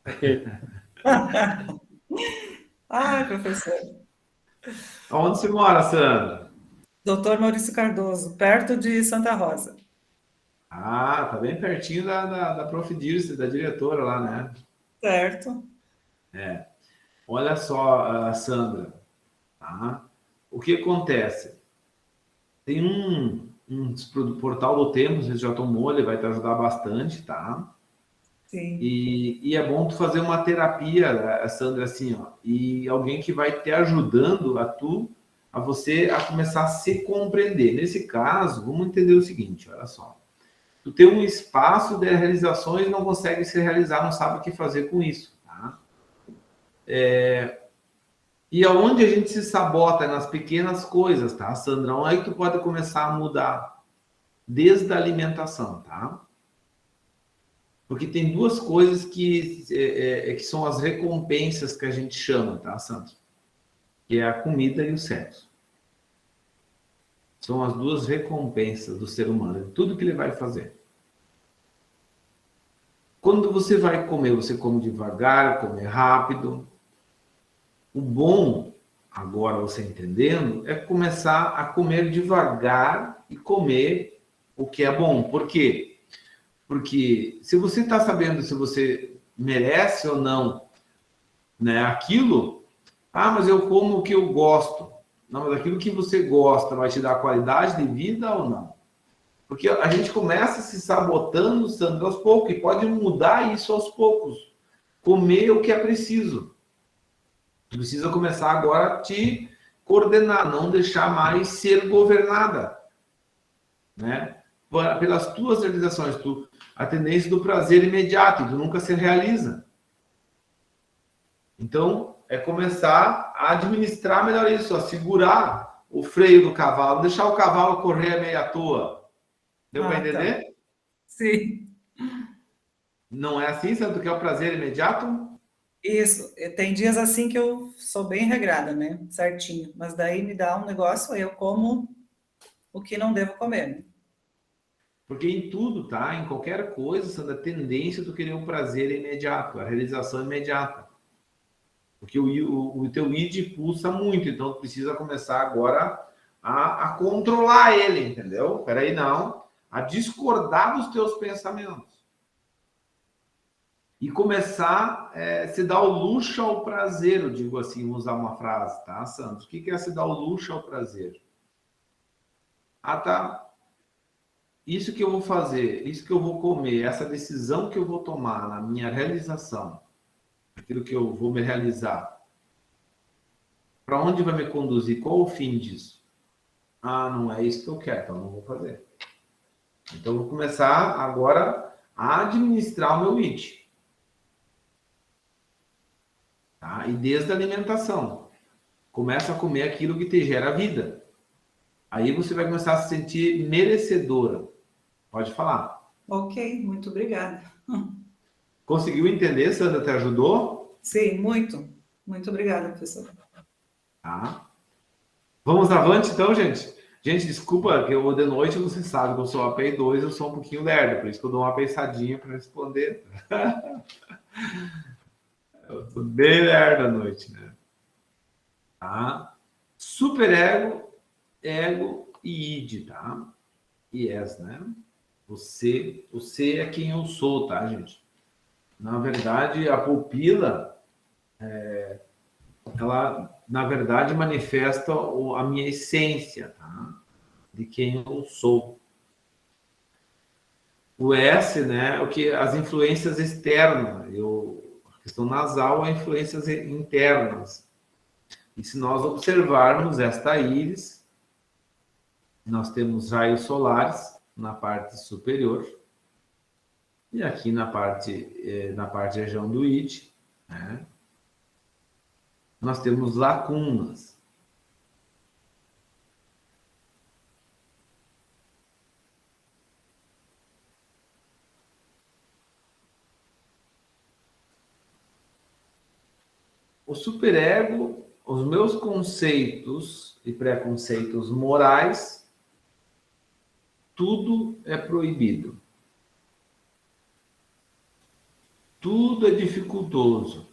Ok. Ai, professor. Onde você mora, Sandra? Doutor Maurício Cardoso, perto de Santa Rosa. Ah, tá bem pertinho da Prof. Dirce, da diretora lá, né? Certo. Olha só, Sandra, tá? O que acontece? Tem um portal do Tempo, você já tomou, ele vai te ajudar bastante, tá? Sim. E é bom tu fazer uma terapia, Sandra, assim, ó, e alguém que vai te ajudando a você a começar a se compreender. Nesse caso, vamos entender o seguinte, olha só. Tu tem um espaço de realizações, não consegue se realizar, não sabe o que fazer com isso, tá? E aonde a gente se sabota nas pequenas coisas, tá, Sandra? Onde é que tu pode começar a mudar? Desde a alimentação, tá? Porque tem duas coisas que são as recompensas que a gente chama, tá, Sandra? Que é a comida e o sexo. São as duas recompensas do ser humano, de tudo que ele vai fazer. Quando você vai comer, você come devagar, come rápido. O bom, agora você entendendo, é começar a comer devagar e comer o que é bom. Por quê? Porque se você está sabendo se você merece ou não, né, aquilo, mas eu como o que eu gosto. Não, mas aquilo que você gosta vai te dar qualidade de vida ou não? Porque a gente começa se sabotando, Sandra, aos poucos, e pode mudar isso aos poucos. Comer o que é preciso. Tu precisa começar agora a te coordenar, não deixar mais ser governada, né? Pelas tuas realizações, a tendência do prazer imediato, tu nunca se realiza. Então, é começar a administrar melhor isso, a segurar o freio do cavalo, não deixar o cavalo correr meio à toa. Deu para entender? Tá. Sim. Não é assim, Santo, que é o prazer imediato? Isso. Tem dias assim que eu sou bem regrada, né? Certinho. Mas daí me dá um negócio, eu como o que não devo comer, né? Porque em tudo, tá? Em qualquer coisa, Sandra, a tendência tu querer um prazer imediato, a realização imediata. Porque o teu id pulsa muito, então tu precisa começar agora a controlar ele, entendeu? Peraí, não. A discordar dos teus pensamentos. E começar a se dar o luxo ao prazer, eu digo assim, vou usar uma frase, tá, Santos? O que é se dar o luxo ao prazer? Tá. Isso que eu vou fazer, isso que eu vou comer, essa decisão que eu vou tomar na minha realização, aquilo que eu vou me realizar, para onde vai me conduzir? Qual o fim disso? Ah, não é isso que eu quero, então não vou fazer. Então, eu vou começar agora a administrar o meu id. Tá? E desde a alimentação. Começa a comer aquilo que te gera vida. Aí você vai começar a se sentir merecedora. Pode falar. Ok, muito obrigada. Conseguiu entender, Sandra? Te ajudou? Sim, muito. Muito obrigada, professor. Tá. Vamos avante, então, gente? Gente, desculpa, que eu de noite você sabe que eu sou API2, eu sou um pouquinho lerdo, por isso que eu dou uma pensadinha para responder. Eu tô bem lerdo à noite, né? Tá? Superego, ego e id, tá? E yes, né? Você é quem eu sou, tá, gente? Na verdade, a pupila, ela, na verdade, manifesta a minha essência, tá? De quem eu sou. O S, né, o que as influências externas, a questão nasal é influências internas. E se nós observarmos esta íris, nós temos raios solares na parte superior e aqui na parte região do id, né, nós temos lacunas. O superego, os meus conceitos e preconceitos morais, tudo é proibido. Tudo é dificultoso.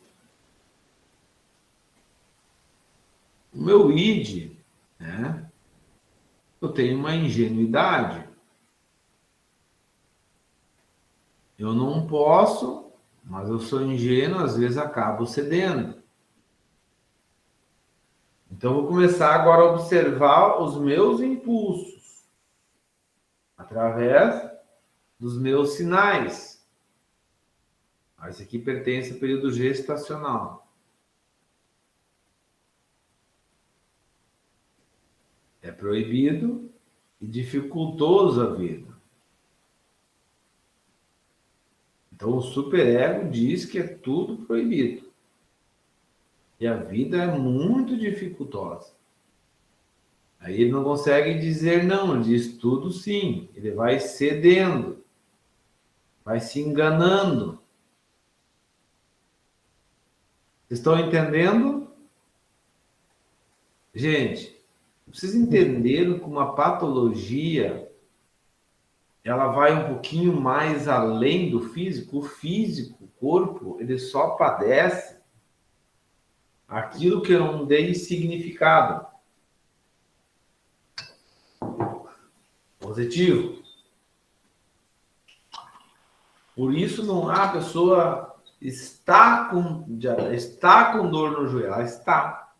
O meu id, né? Eu tenho uma ingenuidade. Eu não posso, mas eu sou ingênuo, às vezes acabo cedendo. Então, eu vou começar agora a observar os meus impulsos através dos meus sinais. Esse aqui pertence ao período gestacional. É proibido e dificultoso a vida. Então, o superego diz que é tudo proibido. E a vida é muito dificultosa. Aí ele não consegue dizer não, ele diz tudo sim. Ele vai cedendo, vai se enganando. Vocês estão entendendo? Gente, vocês entenderam que uma patologia ela vai um pouquinho mais além do físico? O físico, o corpo, ele só padece aquilo que eu não dei significado. Positivo. Por isso não há pessoa está com dor no joelho. Ela está.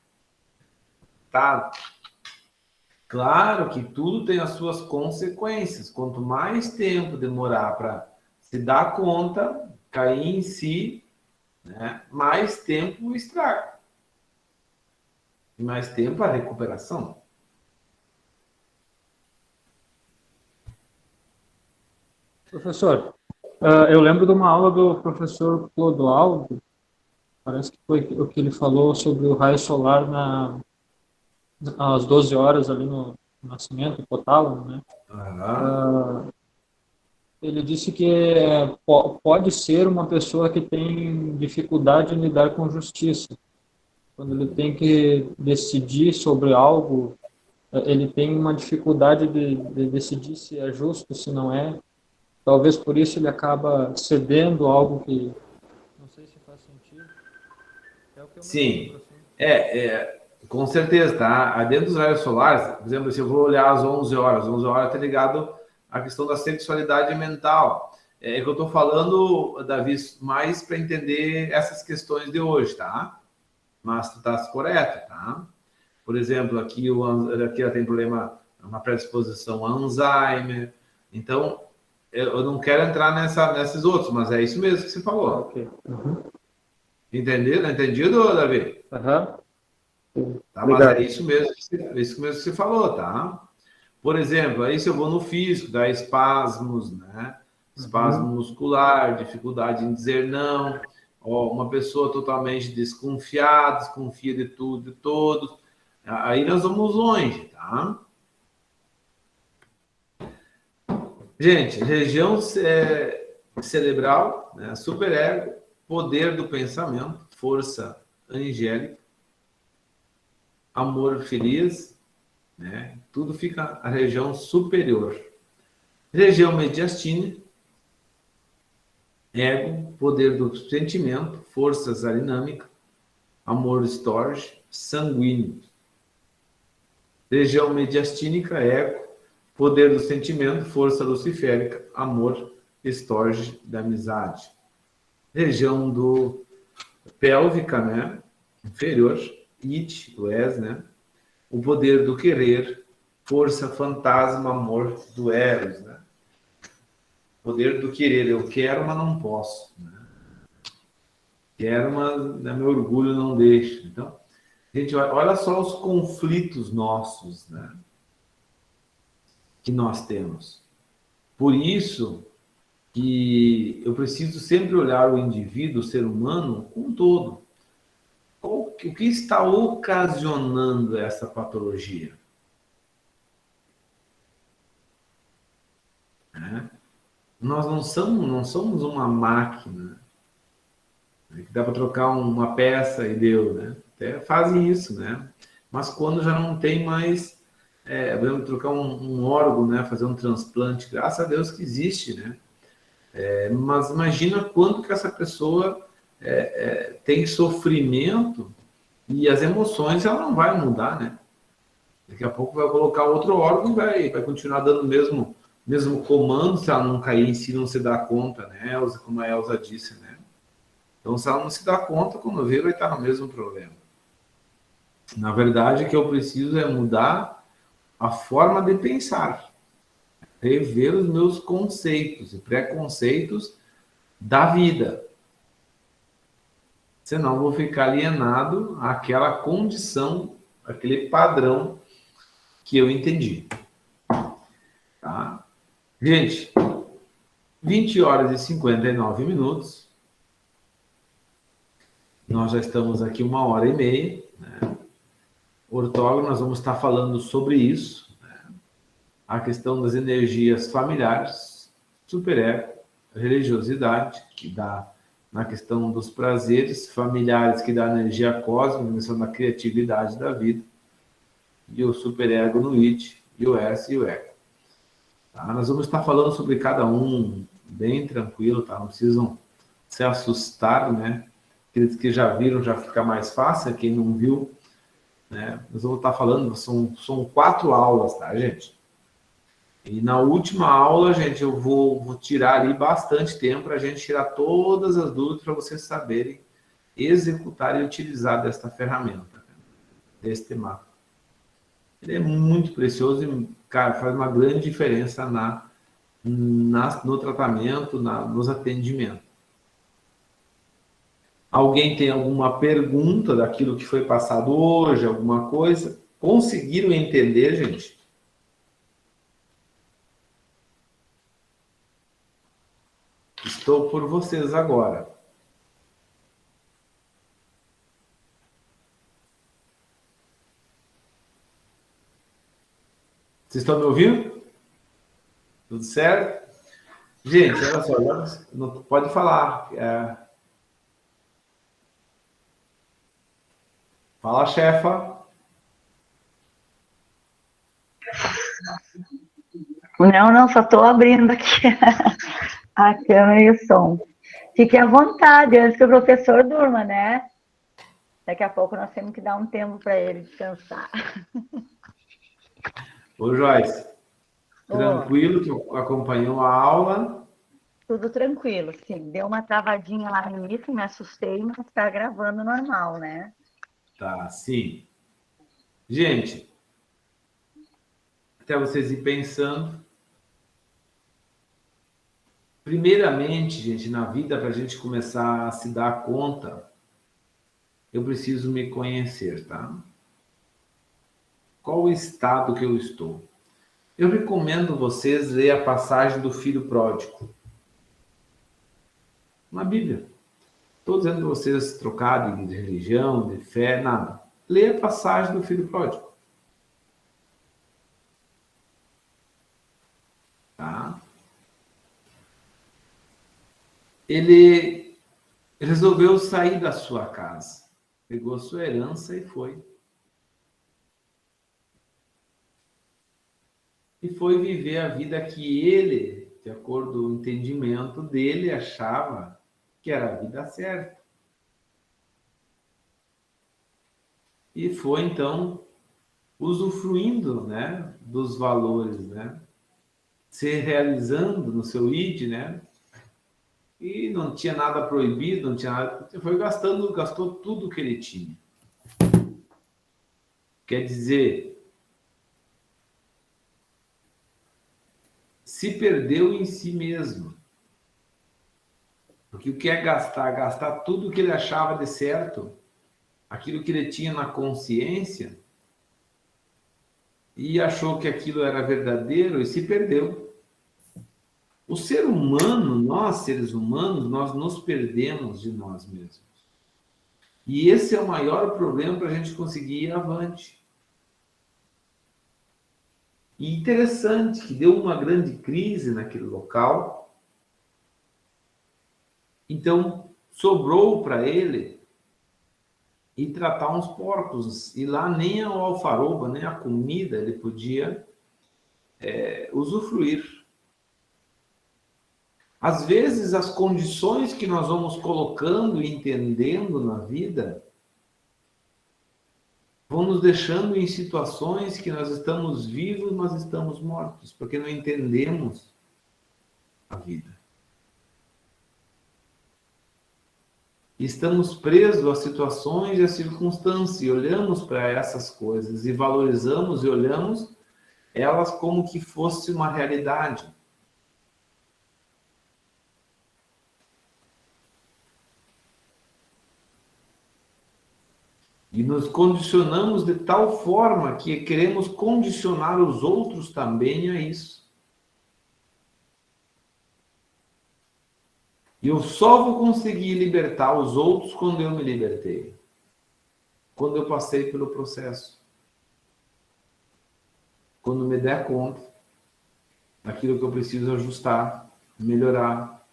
Tá. Claro que tudo tem as suas consequências. Quanto mais tempo demorar para se dar conta, cair em si, né, mais tempo o estrago. E mais tempo a recuperação. Professor, eu lembro de uma aula do professor Clodoaldo, parece que foi o que ele falou sobre o raio solar às 12 horas ali no nascimento, hipotálamo, né? Ele disse que pode ser uma pessoa que tem dificuldade em lidar com justiça. Quando ele tem que decidir sobre algo, ele tem uma dificuldade de decidir se é justo, se não é. Talvez por isso ele acaba cedendo algo que não sei se faz sentido. É o que eu Sim, me lembro, assim. com certeza, tá? Dentro dos raios solares, por exemplo, se eu vou olhar às 11 horas está ligado à questão da sexualidade mental. É que eu estou falando, Davi, mais para entender essas questões de hoje, tá? Mas tu estás correto, tá? Por exemplo, aqui ela tem problema, uma predisposição a Alzheimer. Então, eu não quero entrar nesses outros, mas é isso mesmo que você falou. Ok. Uhum. Entendeu? Entendido, Davi? Aham. Tá, mas Obrigado. é isso mesmo, isso mesmo que você falou, tá? Por exemplo, aí se eu vou no físico, dá espasmos, né? Espasmo muscular, dificuldade em dizer não, ó, uma pessoa totalmente desconfiada, desconfia de tudo e de todos. Aí nós vamos longe, tá? Gente, região cerebral, né? Superego, poder do pensamento, força angélica, amor feliz, né? Tudo fica a região superior. Região mediastina, ego, poder do sentimento, forças arinâmica, amor storge, sanguíneo. Região mediastínica, ego, poder do sentimento, força luciférica, amor storge da amizade. Região do pélvica, né? Inferior, it, o es, né? O poder do querer, força fantasma, amor do eros, né? Poder do querer, eu quero, mas não posso, né? Quero, mas meu orgulho não deixa. Então, gente, olha só os conflitos nossos, né? Que nós temos. Por isso que eu preciso sempre olhar o indivíduo, o ser humano, como um todo. O que está ocasionando essa patologia? Né? Nós não somos uma máquina, né, que dá para trocar uma peça e deu, né? Até fazem isso, né? Mas quando já não tem mais, vamos trocar um órgão, né? Fazer um transplante, graças a Deus que existe, né? Mas imagina quanto que essa pessoa tem sofrimento e as emoções ela não vai mudar, né? Daqui a pouco vai colocar outro órgão e vai continuar dando o mesmo comando se ela não cair em si, não se dá conta, né, Elza, como a Elza disse, né? Então, se ela não se dá conta, quando vê, vai estar no mesmo problema. Na verdade, o que eu preciso é mudar a forma de pensar, rever os meus conceitos e preconceitos da vida. Senão, eu vou ficar alienado àquela condição, aquele padrão que eu entendi. Tá? Gente, 20 horas e 59 minutos. Nós já estamos aqui 1h30, né? Ortógono, nós vamos estar falando sobre isso, né? A questão das energias familiares, superego, religiosidade, que dá na questão dos prazeres familiares, que dá energia cósmica, na questão da criatividade da vida, e o superego no it, e o S e o ego. Tá? Nós vamos estar falando sobre cada um bem tranquilo, tá? Não precisam se assustar, né? Aqueles que já viram já fica mais fácil, quem não viu, né? Nós vamos estar falando, são 4 aulas, tá, gente? E na última aula, gente, eu vou tirar ali bastante tempo para a gente tirar todas as dúvidas para vocês saberem executar e utilizar desta ferramenta, né? Deste mapa. Ele é muito precioso e, cara, faz uma grande diferença no tratamento, nos atendimentos. Alguém tem alguma pergunta daquilo que foi passado hoje, alguma coisa? Conseguiram entender, gente? Estou por vocês agora. Vocês estão me ouvindo? Tudo certo? Gente, olha só, não pode falar. Fala, chefa. Não, só estou abrindo aqui a câmera e o som. Fique à vontade, antes que o professor durma, né? Daqui a pouco nós temos que dar um tempo para ele descansar. Ô, Joyce, tranquilo que acompanhou a aula? Tudo tranquilo, sim. Deu uma travadinha lá no início, me assustei, mas está gravando normal, né? Tá, sim. Gente, até vocês ir pensando. Primeiramente, gente, na vida, para a gente começar a se dar conta eu preciso me conhecer, tá? Qual o estado que eu estou? Eu recomendo vocês ler a passagem do filho pródigo na Bíblia. Estou dizendo para vocês trocar de religião, de fé, nada. Lê a passagem do filho pródigo. Tá? Ele resolveu sair da sua casa. Pegou sua herança e foi. E foi viver a vida que ele, de acordo com o entendimento dele, achava que era a vida certa. E foi, então, usufruindo, né, dos valores, né? Se realizando no seu id, né? E não tinha nada proibido, não tinha nada... Foi gastou tudo que ele tinha. Quer dizer, se perdeu em si mesmo. Porque o que é gastar? Gastar tudo que ele achava de certo, aquilo que ele tinha na consciência, e achou que aquilo era verdadeiro e se perdeu. O ser humano, nós seres humanos, nós nos perdemos de nós mesmos. E esse é o maior problema para a gente conseguir ir avante. E interessante que deu uma grande crise naquele local. Então, sobrou para ele ir tratar uns porcos. E lá nem a alfaroba, nem a comida ele podia usufruir. Às vezes, as condições que nós vamos colocando e entendendo na vida vão nos deixando em situações que nós estamos vivos, mas estamos mortos, porque não entendemos a vida. E estamos presos às situações e às circunstâncias, e olhamos para essas coisas, e valorizamos e olhamos elas como que fosse uma realidade. E nos condicionamos de tal forma que queremos condicionar os outros também a isso. E eu só vou conseguir libertar os outros quando eu me libertei. Quando eu passei pelo processo. Quando me der conta daquilo que eu preciso ajustar, melhorar.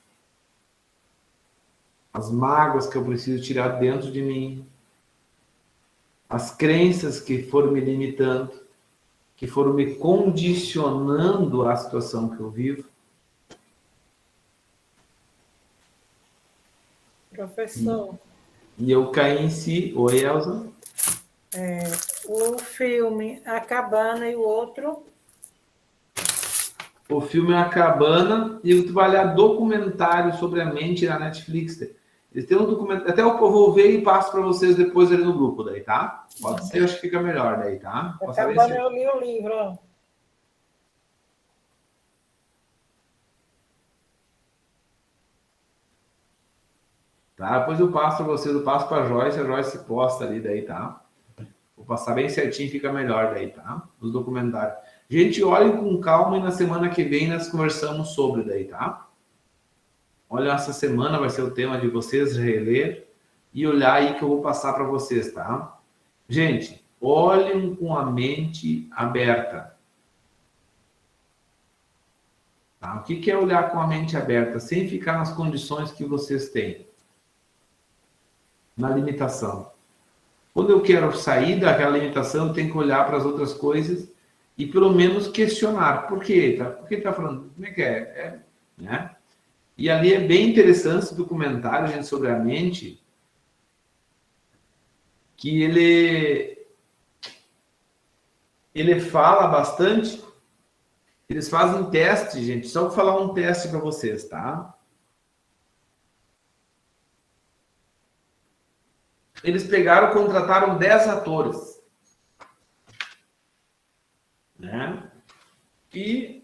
As mágoas que eu preciso tirar dentro de mim. As crenças que foram me limitando, que foram me condicionando à situação que eu vivo. Professor. E eu caí em si. Oi, Elza. O filme A Cabana e o outro... O filme é A Cabana e tu vai olhar documentário sobre a mente na Netflix. Eles têm um documentário, até eu vou ver e passo para vocês depois ali no grupo, daí, tá? Pode ser, acho que fica melhor daí, tá? A Cabana eu li o livro, ó. Tá? Depois eu passo para vocês, eu passo para a Joyce posta ali daí, tá? Vou passar bem certinho, fica melhor daí, tá? Os documentários. Gente, olhem com calma e na semana que vem nós conversamos sobre daí, tá? Olha, essa semana vai ser o tema de vocês reler e olhar aí que eu vou passar para vocês, tá? Gente, olhem com a mente aberta. Tá? O que é olhar com a mente aberta? Sem ficar nas condições que vocês têm. Na limitação. Quando eu quero sair daquela limitação, eu tenho que olhar para as outras coisas e pelo menos questionar. Por quê? Por que tá falando? Como é que é? Né? E ali é bem interessante esse documentário, gente, sobre a mente, que ele fala bastante. Eles fazem teste, gente. Só vou falar um teste para vocês, tá? Eles contrataram 10 atores. Né? E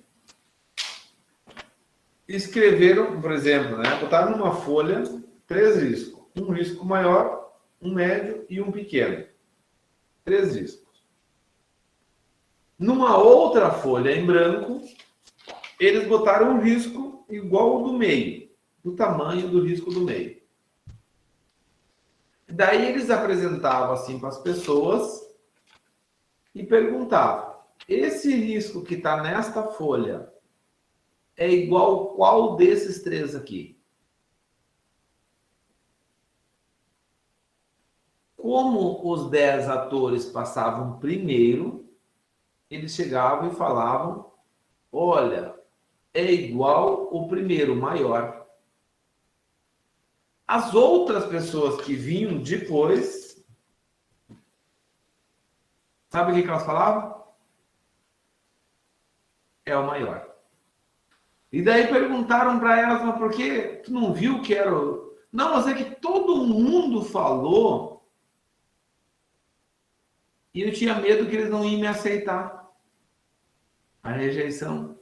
escreveram, por exemplo, né? Botaram numa folha 3 riscos. Um risco maior, um médio e um pequeno. 3 riscos. Numa outra folha em branco, eles botaram um risco igual ao do meio, do tamanho do risco do meio. Daí eles apresentavam assim para as pessoas e perguntavam: esse risco que está nesta folha é igual a qual desses 3 aqui? Como os 10 atores passavam primeiro, eles chegavam e falavam: olha, é igual o primeiro, maior. As outras pessoas que vinham depois, sabe o que elas falavam? É o maior. E daí perguntaram para elas: mas por que tu não viu que era o... Não, mas é que todo mundo falou e eu tinha medo que eles não iam me aceitar. A rejeição.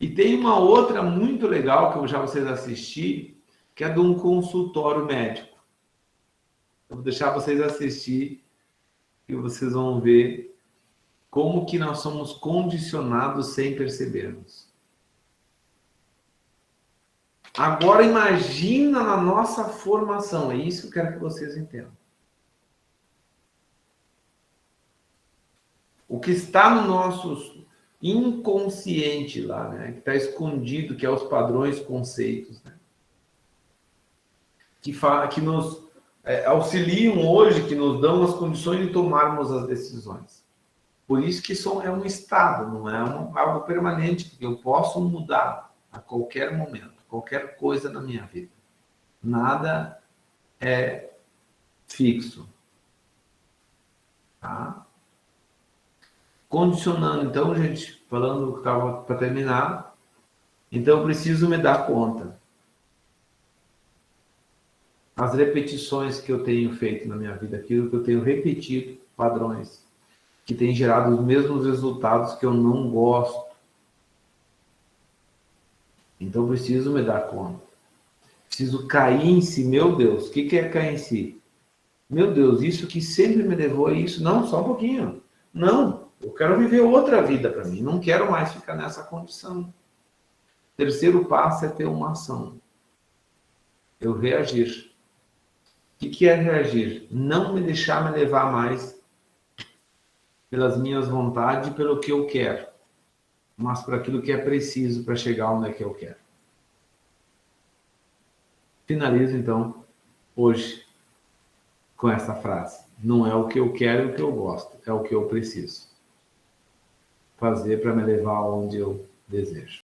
E tem uma outra muito legal que eu já vocês assisti, que é de um consultório médico. Eu vou deixar vocês assistir e vocês vão ver como que nós somos condicionados sem percebermos. Agora imagina na nossa formação, é isso que eu quero que vocês entendam. O que está no nosso inconsciente lá, né? Que está escondido, que é os padrões, conceitos, né? Que nos auxiliam hoje, que nos dão as condições de tomarmos as decisões. Por isso que isso é um estado, não é algo permanente, porque eu posso mudar a qualquer momento, qualquer coisa na minha vida. Nada é fixo. Tá? Condicionando, então, gente, falando que estava para terminar, então eu preciso me dar conta. As repetições que eu tenho feito na minha vida, aquilo que eu tenho repetido, padrões, que têm gerado os mesmos resultados que eu não gosto. Então eu preciso me dar conta. Preciso cair em si. Meu Deus, o que é cair em si? Meu Deus, isso que sempre me levou a isso. Não, só um pouquinho. Não. Eu quero viver outra vida para mim. Não quero mais ficar nessa condição. Terceiro passo é ter uma ação. Eu reagir. O que é reagir? Não me deixar me levar mais pelas minhas vontades e pelo que eu quero, mas por aquilo que é preciso para chegar onde é que eu quero. Finalizo, então, hoje com essa frase. Não é o que eu quero e o que eu gosto, é o que eu preciso fazer para me levar aonde eu desejo.